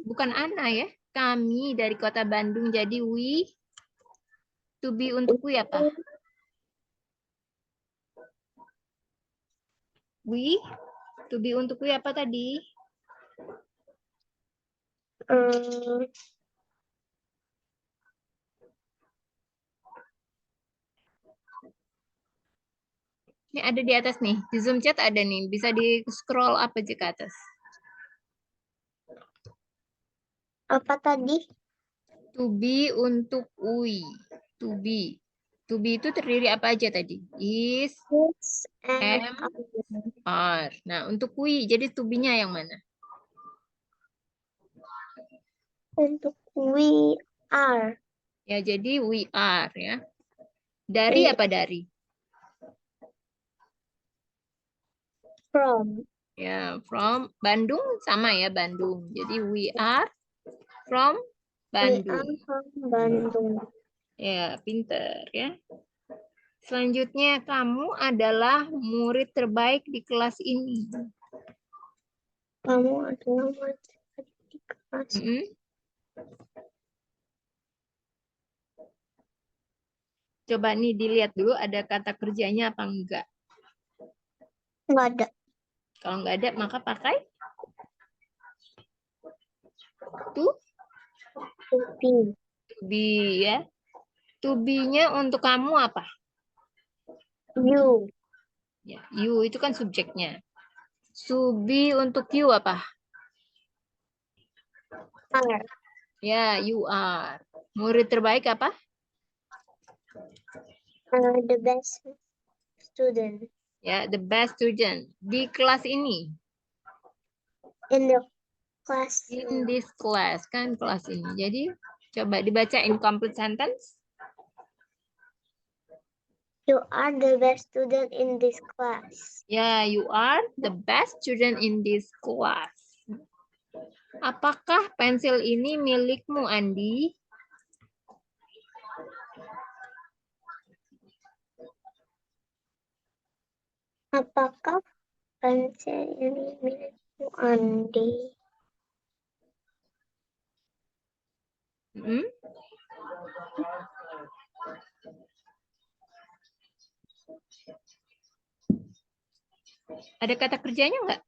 bukan Ana ya. Kami dari kota Bandung jadi we. To be untuk we apa? We. To be untuk we apa tadi? Ini ada di atas nih. Di Zoom chat ada nih. Bisa di scroll up aja ke atas. Apa tadi? To be untuk we. To be. To be itu terdiri apa aja tadi? Is, Yes, and am, are. Nah, untuk we, jadi to be-nya yang mana? untuk we are. Ya, jadi we are ya. Dari apa dari? From. Ya, from Bandung sama ya Bandung. Jadi we are from We are Bandung. from Bandung. Ya, pinter ya. Selanjutnya, kamu adalah murid terbaik di kelas ini. Kamu adalah murid di kelas. Coba nih dilihat dulu ada kata kerjanya apa enggak. Enggak ada. Kalau enggak ada, maka pakai to be. be ya. To be-nya untuk kamu apa? You. Ya, you itu kan subjeknya. To be untuk you apa? Are. Ya, you are. Murid terbaik apa? The best student. Ya, the best student. Di kelas ini. In the class. In this class. Kan kelas ini. Jadi, coba dibaca incomplete sentence. You are the best student in this class. Ya, you are the best student in this class. Apakah pensil ini milikmu, Andi? Apakah pensil ini milikmu, Andi? Ada kata kerjanya nggak?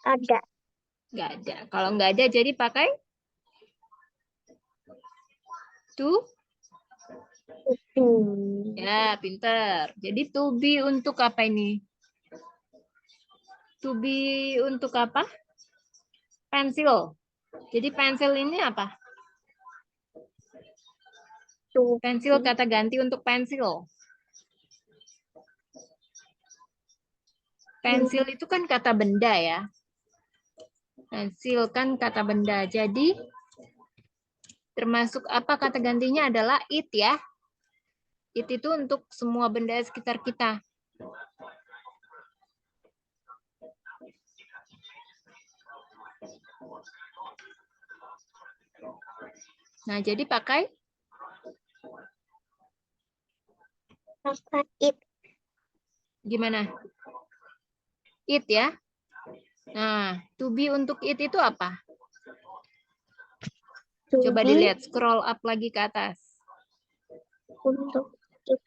Ada. Nggak ada. Kalau nggak ada, jadi pakai to. Ya, pinter. Jadi to be untuk apa ini? To be untuk apa? Pensil. Jadi pensil ini apa? Pensil kata ganti untuk pensil. Pensil itu kan kata benda ya. Pensil kan kata benda. Jadi termasuk apa kata gantinya adalah it ya. It itu untuk semua benda sekitar kita. Nah, jadi pakai it. Gimana? It ya. Nah, to be untuk it itu apa? To Coba be dilihat, scroll up lagi ke atas. untuk it.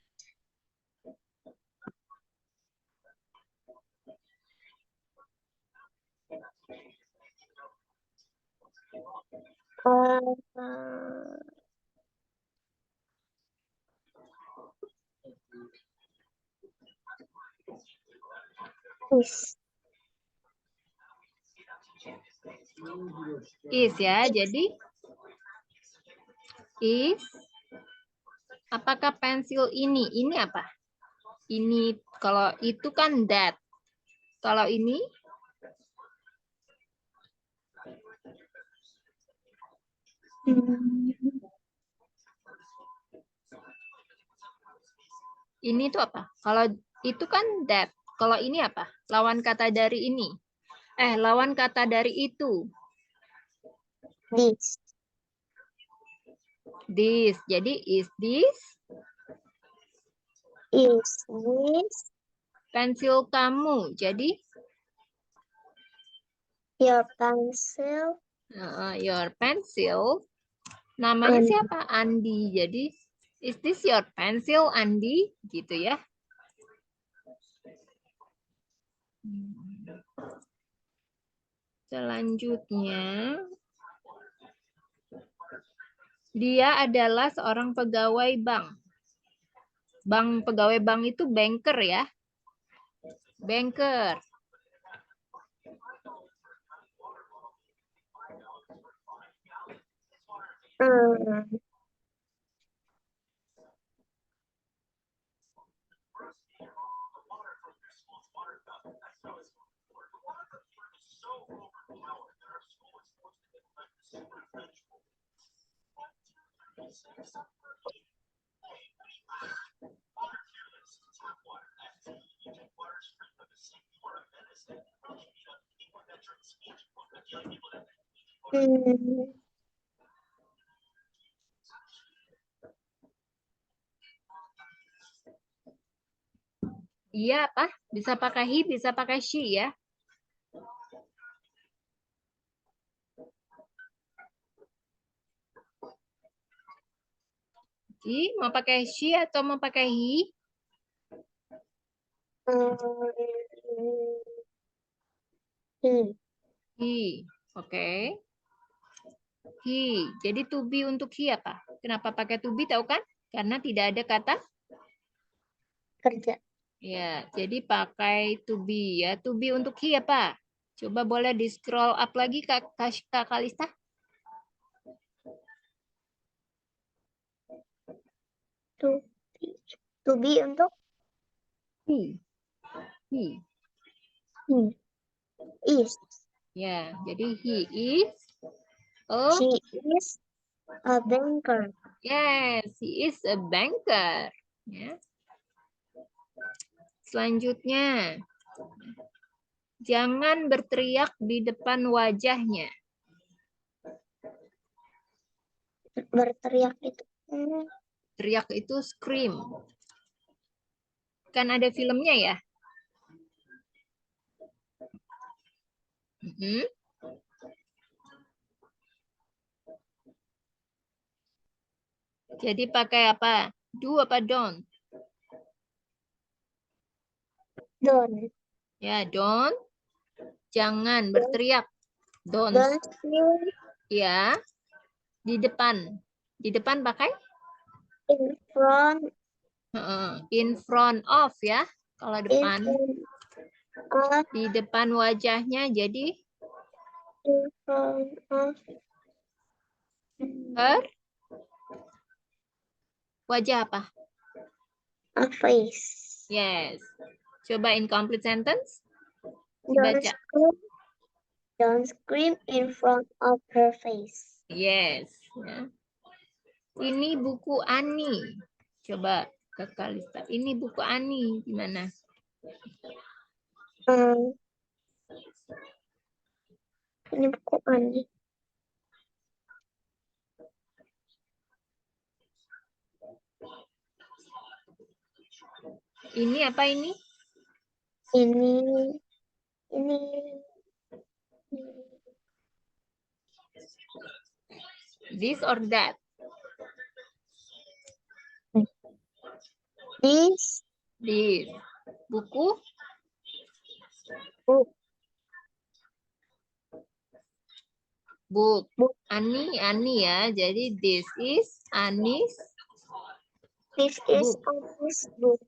Is ya. Jadi is. Apakah pensil ini? Ini apa? Ini kalau itu kan that. Kalau ini ini tuh apa? Kalau itu kan that. Kalau ini apa? Lawan kata dari ini. Lawan kata dari itu. This. This. Jadi is this? Is this Pensil kamu. Jadi your pencil? Your pencil. Namanya siapa? Andi. Jadi is this your pencil, Andi? Gitu ya. Selanjutnya, dia adalah seorang pegawai bank. Pegawai bank itu banker ya. Banker. Iya apa? Bisa pakai he, bisa pakai she ya. Mau pakai she atau mau pakai he? He. Oke. He. Jadi to be untuk he apa? Kenapa pakai to be tahu kan? Karena tidak ada kata kerja. Ya, jadi pakai to be ya. To be untuk he apa? Coba boleh di scroll up lagi Kak Kalista. To be untuk He. Is. Ya, jadi he is. She is a banker. Yes, he is a banker. Ya. Selanjutnya, jangan berteriak di depan wajahnya. Berteriak itu. Teriak itu scream. Kan ada filmnya ya? Jadi pakai apa? Do apa don't? Don't. Ya, don't. Jangan berteriak. Don't. Ya. Di depan. Di depan pakai? In front. In front of ya. Kalau depan. Di depan wajahnya jadi? In front of. Her? Wajah apa? A face. Yes. Coba incomplete sentence. Dibaca. Don't scream in front of her face. Yes. Ya. Ini buku Ani. Coba Kakak Lista. Ini buku Ani gimana? Ini buku Ani. Ini apa ini? Ini This or that? this This. Buku? book. Book. Book. Ani ya. Jadi this is Anis This is book. Ani's book.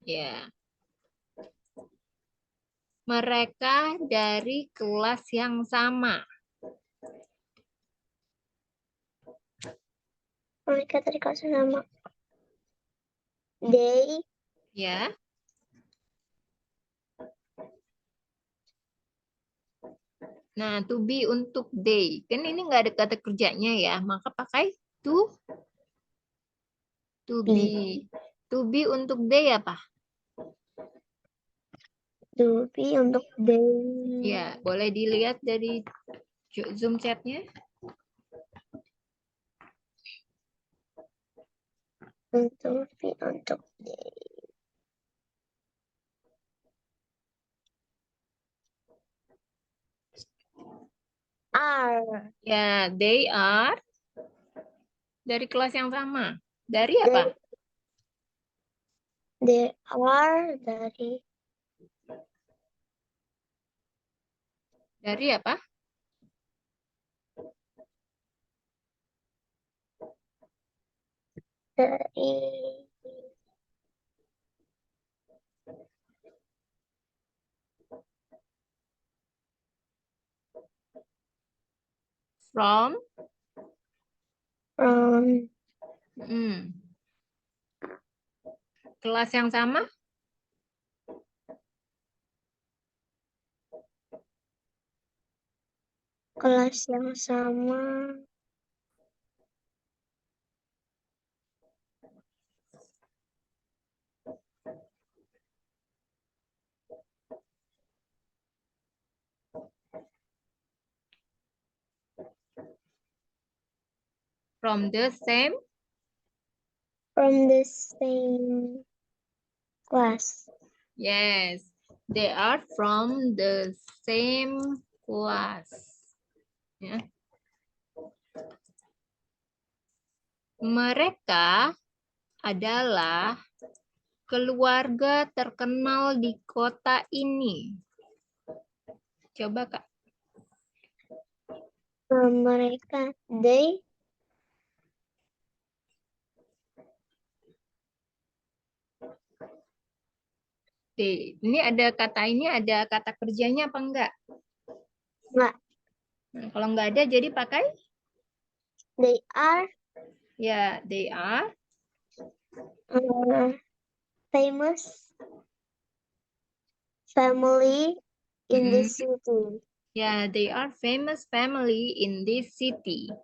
Ya. Mereka dari kelas yang sama. Mereka dari kelas yang sama. They. Ya. Nah, to be untuk they. Kan ini nggak ada kata kerjanya ya. Maka pakai to be. To be untuk they apa? To be untuk they. Ya, boleh dilihat dari Zoom chatnya. To be untuk they. Are. Ya, they are dari kelas yang sama. Dari apa? They are dari Apa? From kelas yang sama. kelas yang sama. From the same class. Yes, they are from the same class. Ya. Mereka adalah keluarga terkenal di kota ini. Coba Kak. Mereka, they. Ini ada kata kerjanya apa enggak? Enggak. Nah, kalau enggak ada jadi pakai They are. Ya, they are Famous family in this city. Ya, they are famous family in this city.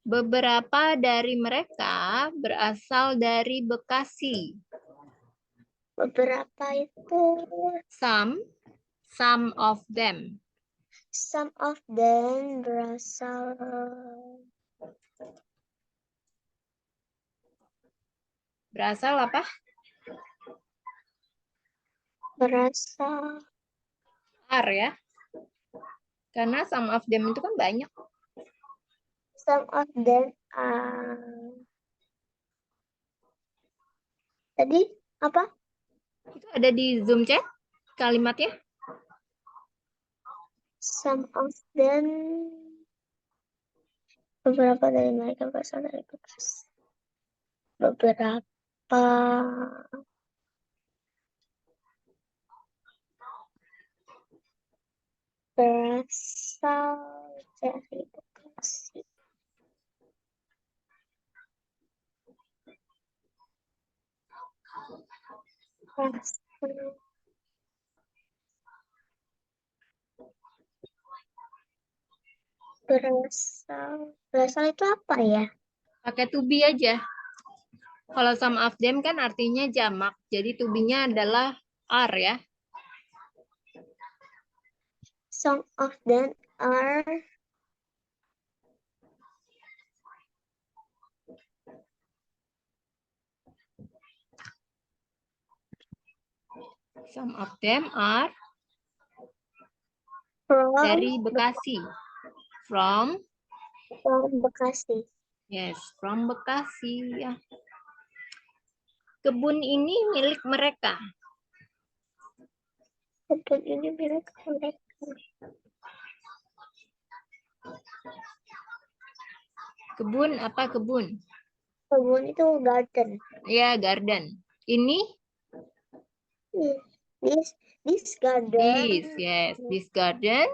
Beberapa dari mereka berasal dari Bekasi. Beberapa itu. Some of them. Some of them berasal. Berasal apa? Berasal. Are ya. Karena some of them itu kan banyak. Some of them are. Tadi apa? Itu ada di Zoom chat kalimatnya. Some of them. Beberapa dari mereka berasal dari Bekasi. Beberapa berasal dari Bekasi. Berasal itu apa ya? Pakai to be aja. Kalau some of them kan artinya jamak. Jadi to be-nya adalah are ya. Some of them are Some of them are from dari Bekasi. From Bekasi. yes, from Bekasi ya. Kebun ini milik mereka. Kebun ini milik mereka. Kebun apa kebun? Kebun itu garden. Ya, garden. Ini This garden. this, yes, this garden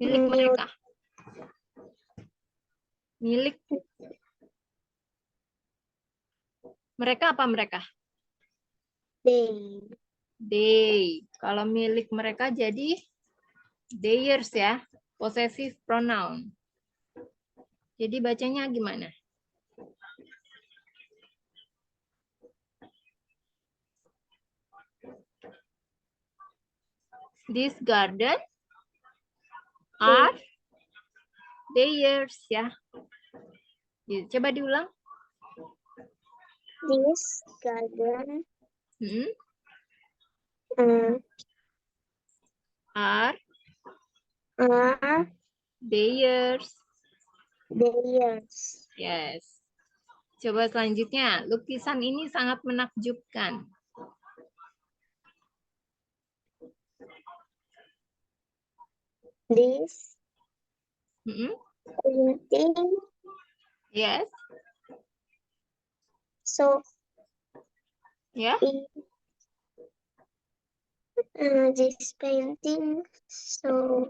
milik mereka. Milik mereka apa mereka? They. They. Kalau milik mereka jadi theirs ya. Possessive pronoun. Jadi bacanya gimana? This garden are theirs ya. Coba diulang. This garden Are theirs. Theirs. Yes. Coba selanjutnya. Lukisan ini sangat menakjubkan. This painting. Yes. So Ya. This painting so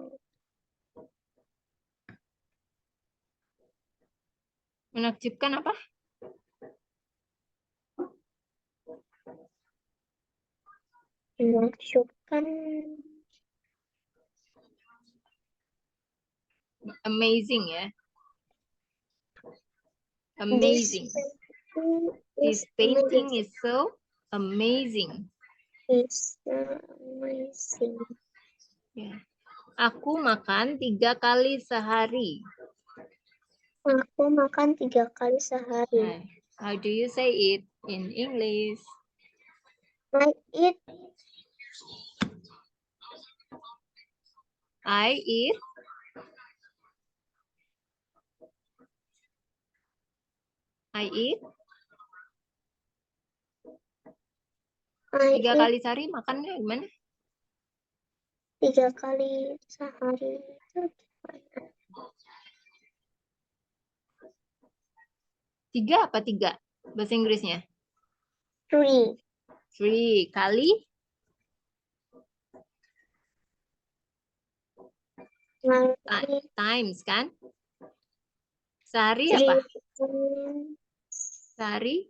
Menakjubkan apa? menakjubkan. Amazing ya. Amazing. This painting is so amazing. It's amazing. Ya. Aku makan 3 kali sehari. Aku makan 3 kali sehari. Nah, how do you say it in English? I eat. I eat. I eat. 3 kali sehari makannya gimana? 3 kali sehari. 3 apa 3? Bahasa Inggrisnya? 3. 3 kali? Times kan? Sehari apa? Sehari?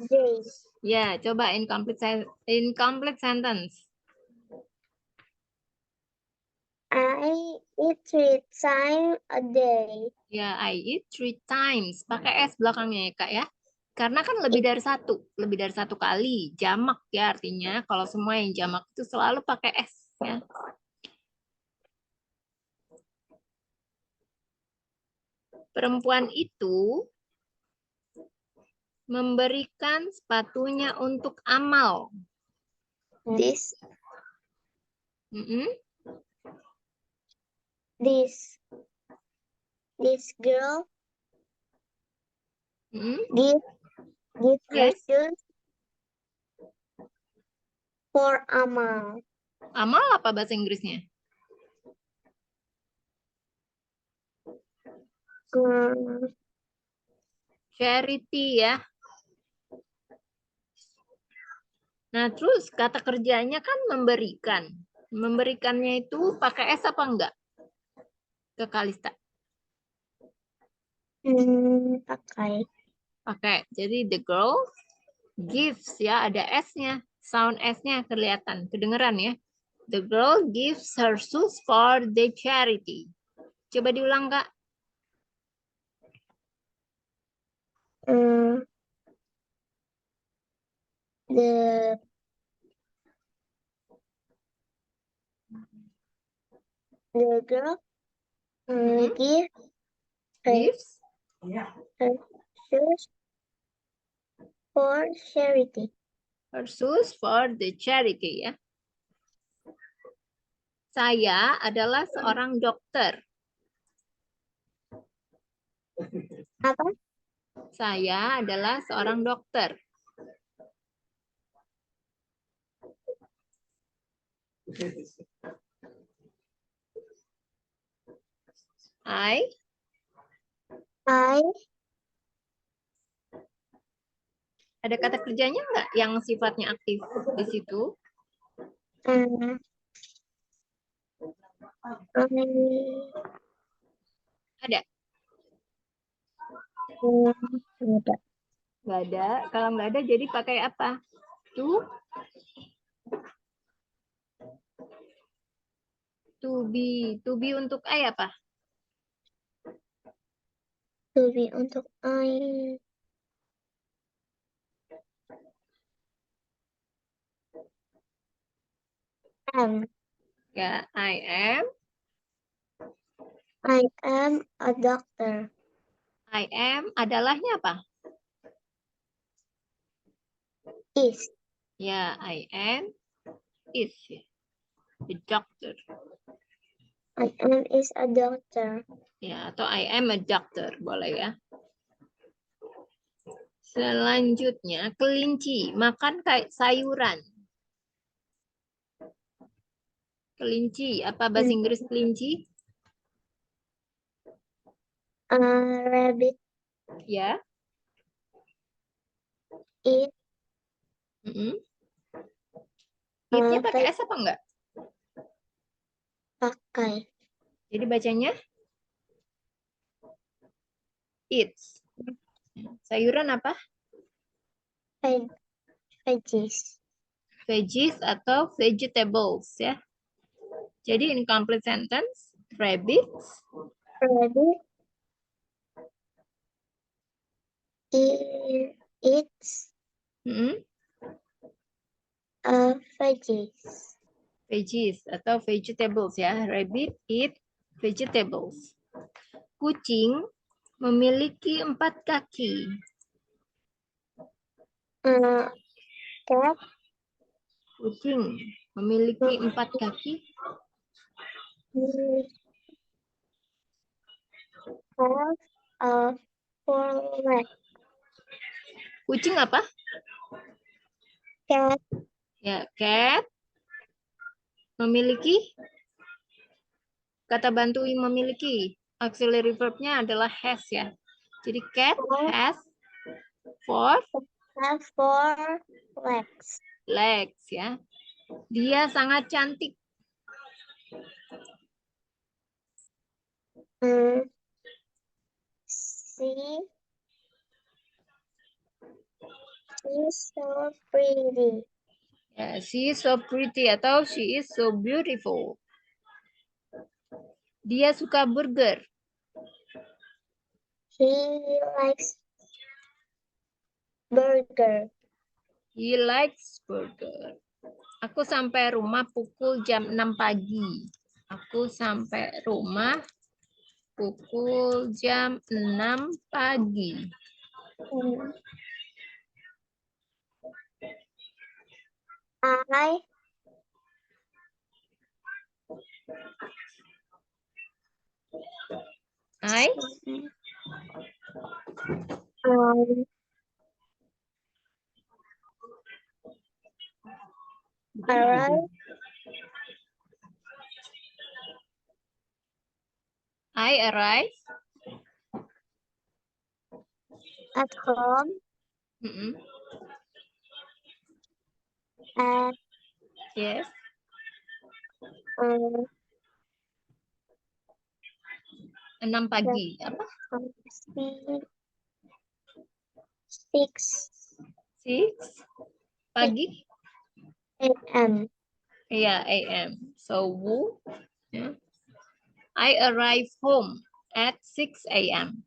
Day. Ya, coba incomplete sentence. I eat 3 times a day. Ya, I eat 3 times. Pakai S belakangnya ya, Kak ya. Karena kan lebih dari 1. Lebih dari 1 kali. Jamak ya artinya. Kalau semua yang jamak itu selalu pakai S ya. Perempuan itu memberikan sepatunya untuk Amal. This girl give her shoes for Amal. Amal apa bahasa Inggrisnya? Charity ya. Nah, terus kata kerjanya kan memberikan. Memberikannya itu pakai S apa enggak? Ke Kalista. Pakai. Pakai. Jadi the girl gives ya, ada S-nya. Sound S-nya kelihatan, kedengeran ya. The girl gives her shoes for the charity. Coba diulang, Kak. The girl give Gives her shoes for charity. her shoes for the charity, ya. Saya adalah seorang dokter. Apa? Saya adalah seorang dokter. I ada kata kerjanya nggak yang sifatnya aktif di situ? Ada? Nggak ada. Kalau nggak ada, jadi pakai apa? To be. To be untuk I apa? To be untuk I. Am. Ya, I am. I am a doctor. I am adalahnya apa? Is. Ya, I am is. A doctor. I am is a doctor. Ya, atau I am a doctor. Boleh ya. Selanjutnya, kelinci. Makan kayak sayuran. Kelinci. Apa bahasa Inggris kelinci? Rabbit. Ya. Eat. Eat-nya pakai S apa enggak? Pakai. Jadi bacanya? Eats. Sayuran apa? Veggies. Veggies atau vegetables ya. Jadi incomplete sentence. Rabbits. Rabbit. Eats. Veggies. Veggies atau vegetables ya. Rabbit eat vegetables. Kucing memiliki 4 kaki. Cat. Kucing memiliki 4 kaki. Have 4 legs. Kucing apa? Cat. Ya, cat memiliki. Kata bantu yang memiliki. Auxiliary verb-nya adalah has ya. Jadi cat has 4 legs. Legs ya. Dia sangat cantik. She's so pretty. Ya, she is so pretty atau she is so beautiful. Dia suka burger. He likes burger. He likes burger. Aku sampai rumah pukul jam 6 pagi. Aku sampai rumah pukul jam 6 pagi. I arrive at home at yes 6 pagi. Apa? 6 6 pagi? a.m. Iya, AM. So, wu. Ya. I arrive home at 6 a.m.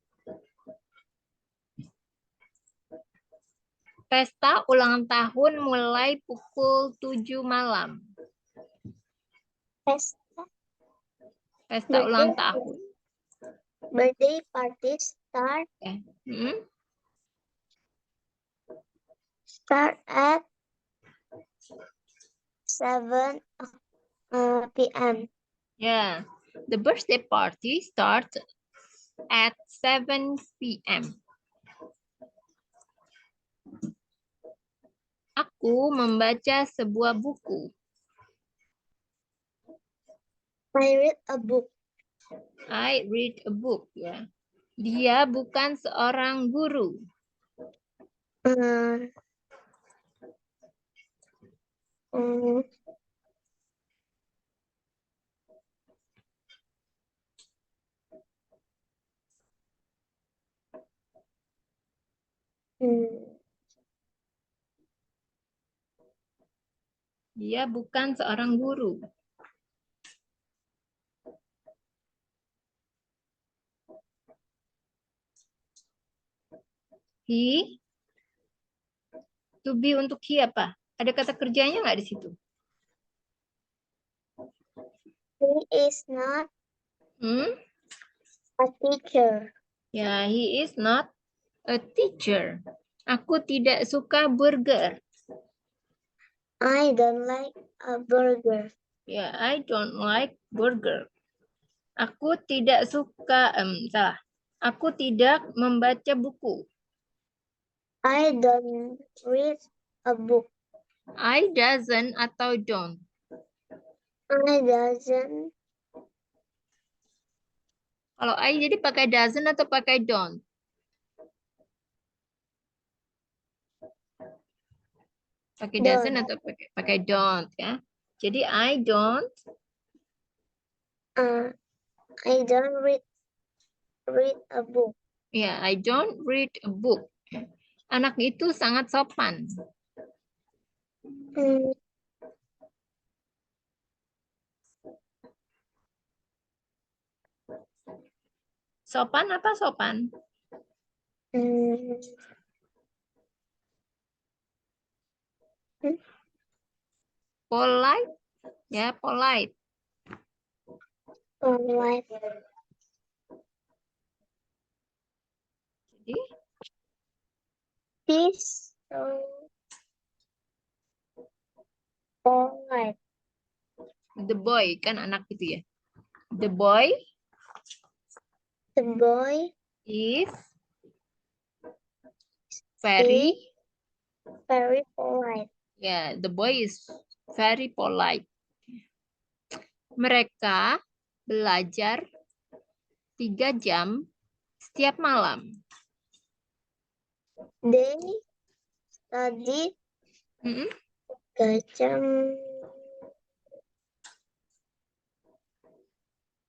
Pesta ulang tahun mulai pukul 7 malam. Pesta. Pesta ulang tahun. Birthday party start at 7 p.m. Yeah, the birthday party starts at 7 p.m. Aku membaca sebuah buku. I read a book. I read a book. Ya. Dia bukan seorang guru. Dia bukan seorang guru. He, to be untuk he apa? Ada kata kerjanya nggak di situ? He is not a teacher. Ya, he is not a teacher. Aku tidak suka burger. I don't like a burger. Ya, I don't like burger. Aku tidak suka, salah. Aku tidak membaca buku. I don't read a book. I doesn't atau don't. I doesn't. Kalau I jadi pakai doesn't atau pakai don't? Pakai doesn't atau pakai don't ya. Jadi I don't. I don't read a book. Ya, I don't read a book. Anak itu sangat sopan. Sopan apa sopan? Polite, ya polite. Polite. Jadi, He's so polite. the boy kan anak itu ya. The boy. The boy Is very polite. Yeah, the boy is very polite. Mereka belajar 3 jam setiap malam. They study 3 jam.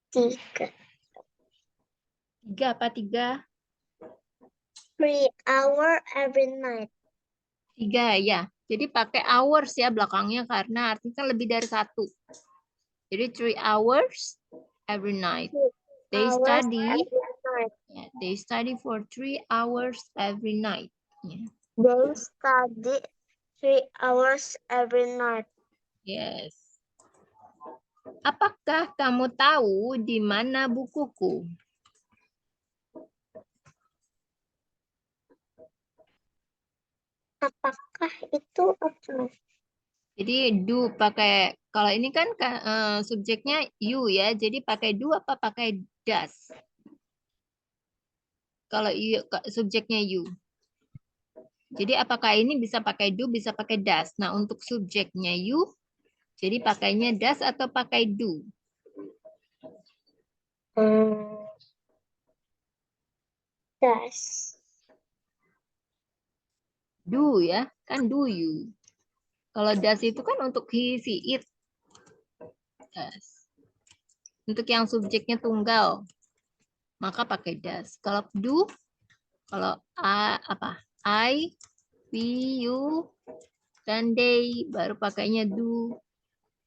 3 apa 3? 3 hours every night. 3 ya. Jadi pakai hours ya belakangnya karena artinya lebih dari 1. Jadi 3 hours every night. They study for 3 hours every night. Yeah. They study 3 hours every night. Yes. Apakah kamu tahu di mana bukuku? Apakah itu apa? Jadi do pakai, kalau ini kan subjeknya you ya, jadi pakai do apa pakai does? Kalau you, subjeknya you. Jadi apakah ini bisa pakai do, bisa pakai does? Nah untuk subjeknya you, jadi pakainya does atau pakai do? Does. Do ya, kan do you. Kalau does itu kan untuk he, she, it. Does. Untuk yang subjeknya tunggal, maka pakai does. Kalau do, kalau I, we, you, dan they, baru pakainya do.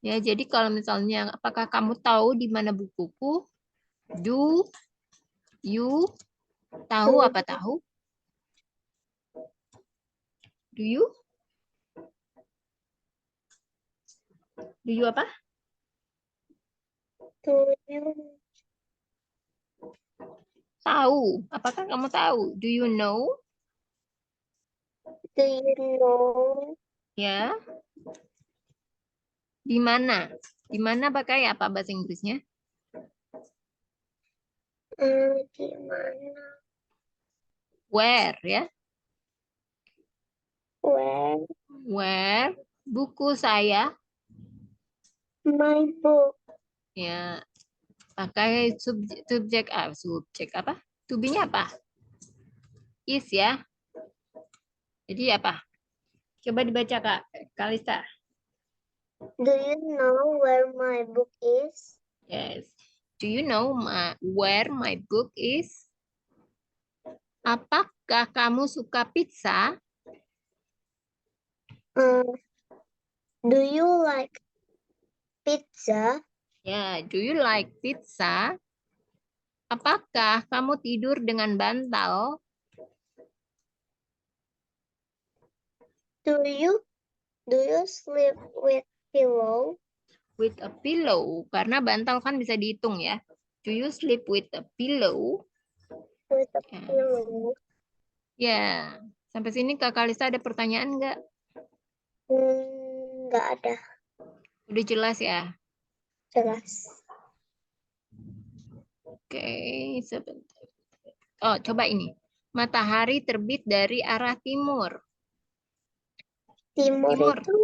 Ya, jadi kalau misalnya apakah kamu tahu di mana bukuku? Do you tahu Do apa tahu? Do you? Do you apa? do you Tahu. Apakah kamu tahu? Do you know? do you know Ya. Di mana? Di mana pakai apa bahasa Inggrisnya? di mana Where ya. where Where buku saya my book ya pakai subjek apa? To be-nya apa? Is ya. Jadi apa? Coba dibaca Kak Kalista. do you know where my book is? Yes. Do you know where my book is? Apakah kamu suka pizza? Do you like pizza? Ya, do you like pizza? Apakah kamu tidur dengan bantal? Do you sleep with pillow? With a pillow, karena bantal kan bisa dihitung ya. Do you sleep with a pillow? With a Ya, pillow. ya. Sampai sini Kak Kalista ada pertanyaan nggak? Nggak ada. Udah jelas ya? Jelas. Oke, sebentar. Oh, coba ini. Matahari terbit dari arah timur. Timur Timur. itu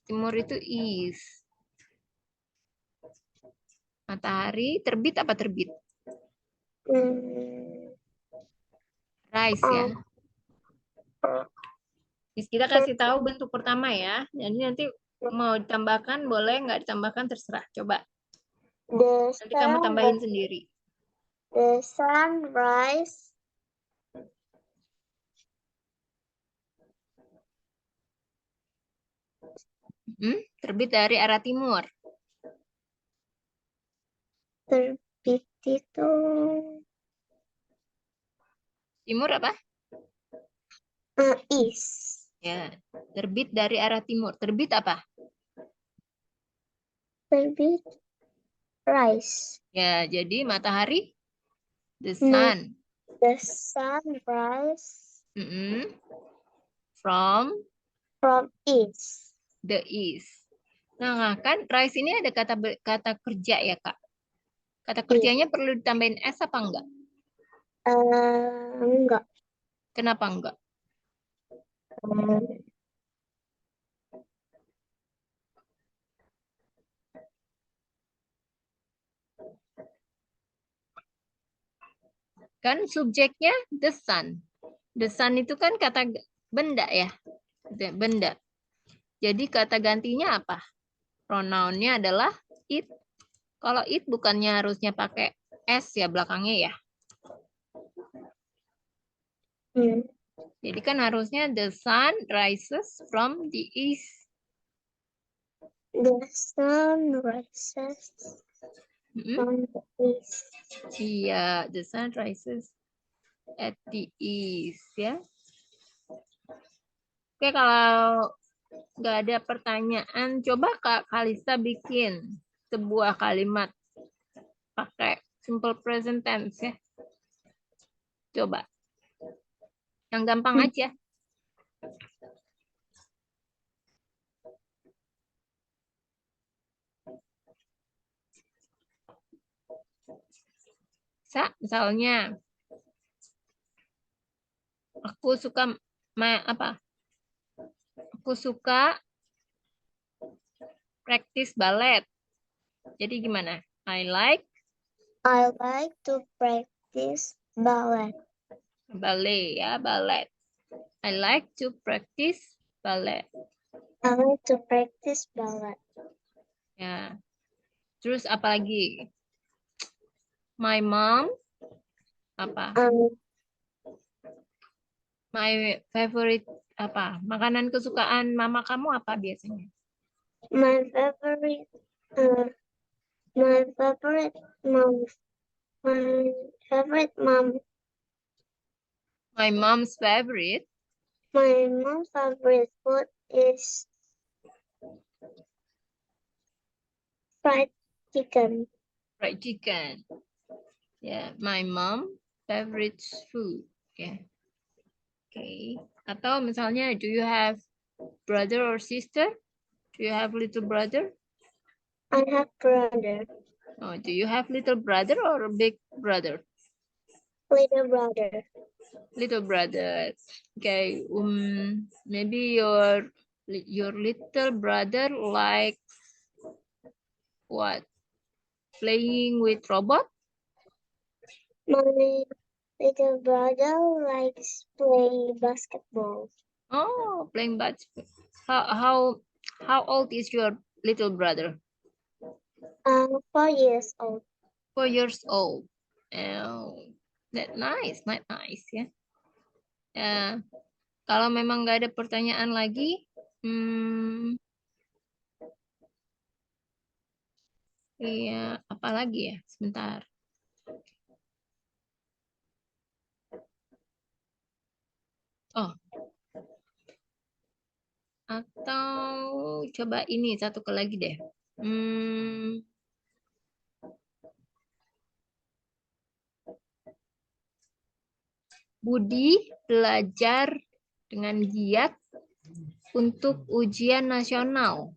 Timur itu is. Matahari terbit apa terbit? Rise ya. Kita kasih tahu bentuk pertama ya. Jadi nanti mau ditambahkan boleh, nggak ditambahkan terserah. Coba. Nanti kamu tambahin sendiri. The sunrise Terbit dari arah timur. terbit itu Timur apa? is. Ya, terbit dari arah timur. Terbit apa? Terbit rise. Ya, jadi matahari the No, sun. the sunrise From from east. the east. Nah, kan rise ini ada kata kerja ya, Kak. Kata kerjanya perlu ditambahin s apa enggak? Enggak. Kenapa enggak? Kan subjeknya the sun. The sun itu kan kata benda ya. Benda. Jadi kata gantinya apa? Pronounnya adalah it. Kalau it bukannya harusnya pakai s ya belakangnya ya. Jadi kan harusnya the sun rises from the east. The sun rises from the east. Iya, the sun rises at the east ya. Oke, kalau nggak ada pertanyaan, coba Kak Kalista bikin sebuah kalimat pakai simple present tense ya. Coba. Yang gampang aja. Misalnya aku suka apa? Aku suka practice ballet. Jadi gimana? I like to practice ballet. Ballet ya, ballet. I like to practice ballet. I like to practice ballet. Ya. Terus apa lagi? My mom apa? My favorite apa? Makanan kesukaan mama kamu apa biasanya? My favorite, uh, my favorite mom, my favorite mom, My mom's favorite. my mom's favorite food is fried chicken. Fried chicken. Yeah, my mom favorite food. Yeah. Okay. Atau misalnya, do you have brother or sister? Do you have little brother? I have brother, Oh, do you have little brother or big brother? little brother. Little brother. Okay. Maybe your little brother likes what? Playing with robot? My little brother likes play basketball. Oh, playing basketball. How old is your little brother? 4 years old. 4 years old. Oh, that nice, nice ya. Ya, kalau memang nggak ada pertanyaan lagi, iya, apa lagi ya? Sebentar. Oh, atau coba ini satu ke lagi deh. Budi belajar dengan giat untuk ujian nasional.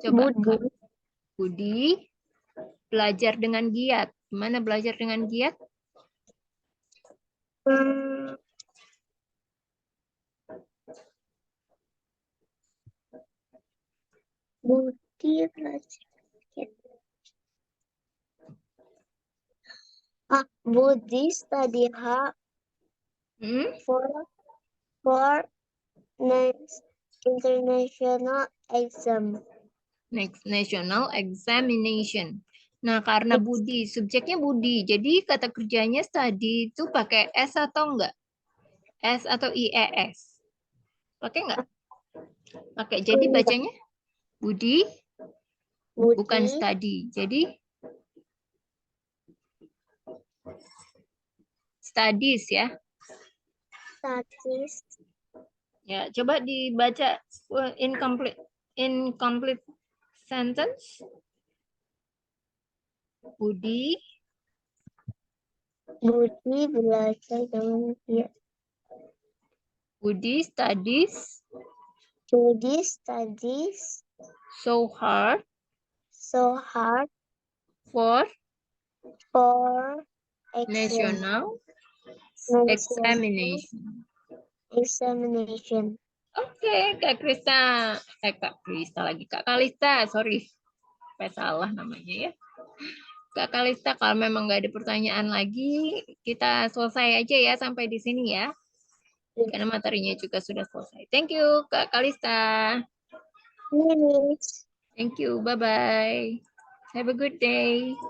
Coba Kak. Budi. Budi belajar dengan giat. Gimana belajar dengan giat? Budi belajar. Budi study hard for next international exam. Next national examination. Nah, karena Budi, subjeknya Budi, jadi kata kerjanya study itu pakai S atau enggak? S atau IES? Pakai enggak? Pakai. Jadi bacanya Budi, bukan study. Jadi studies ya. Studies. Ya, coba dibaca incomplete sentence. Budi Belajar dengan giat. Budi studies so hard for national examination. Oke, Kak Krista. Kak Krista lagi. Kak Kalista, sorry. Sampai salah namanya ya. Kak Kalista, kalau memang nggak ada pertanyaan lagi, kita selesai aja ya sampai di sini ya. Karena materinya juga sudah selesai. Thank you, Kak Kalista. Thank you. Bye-bye. Have a good day.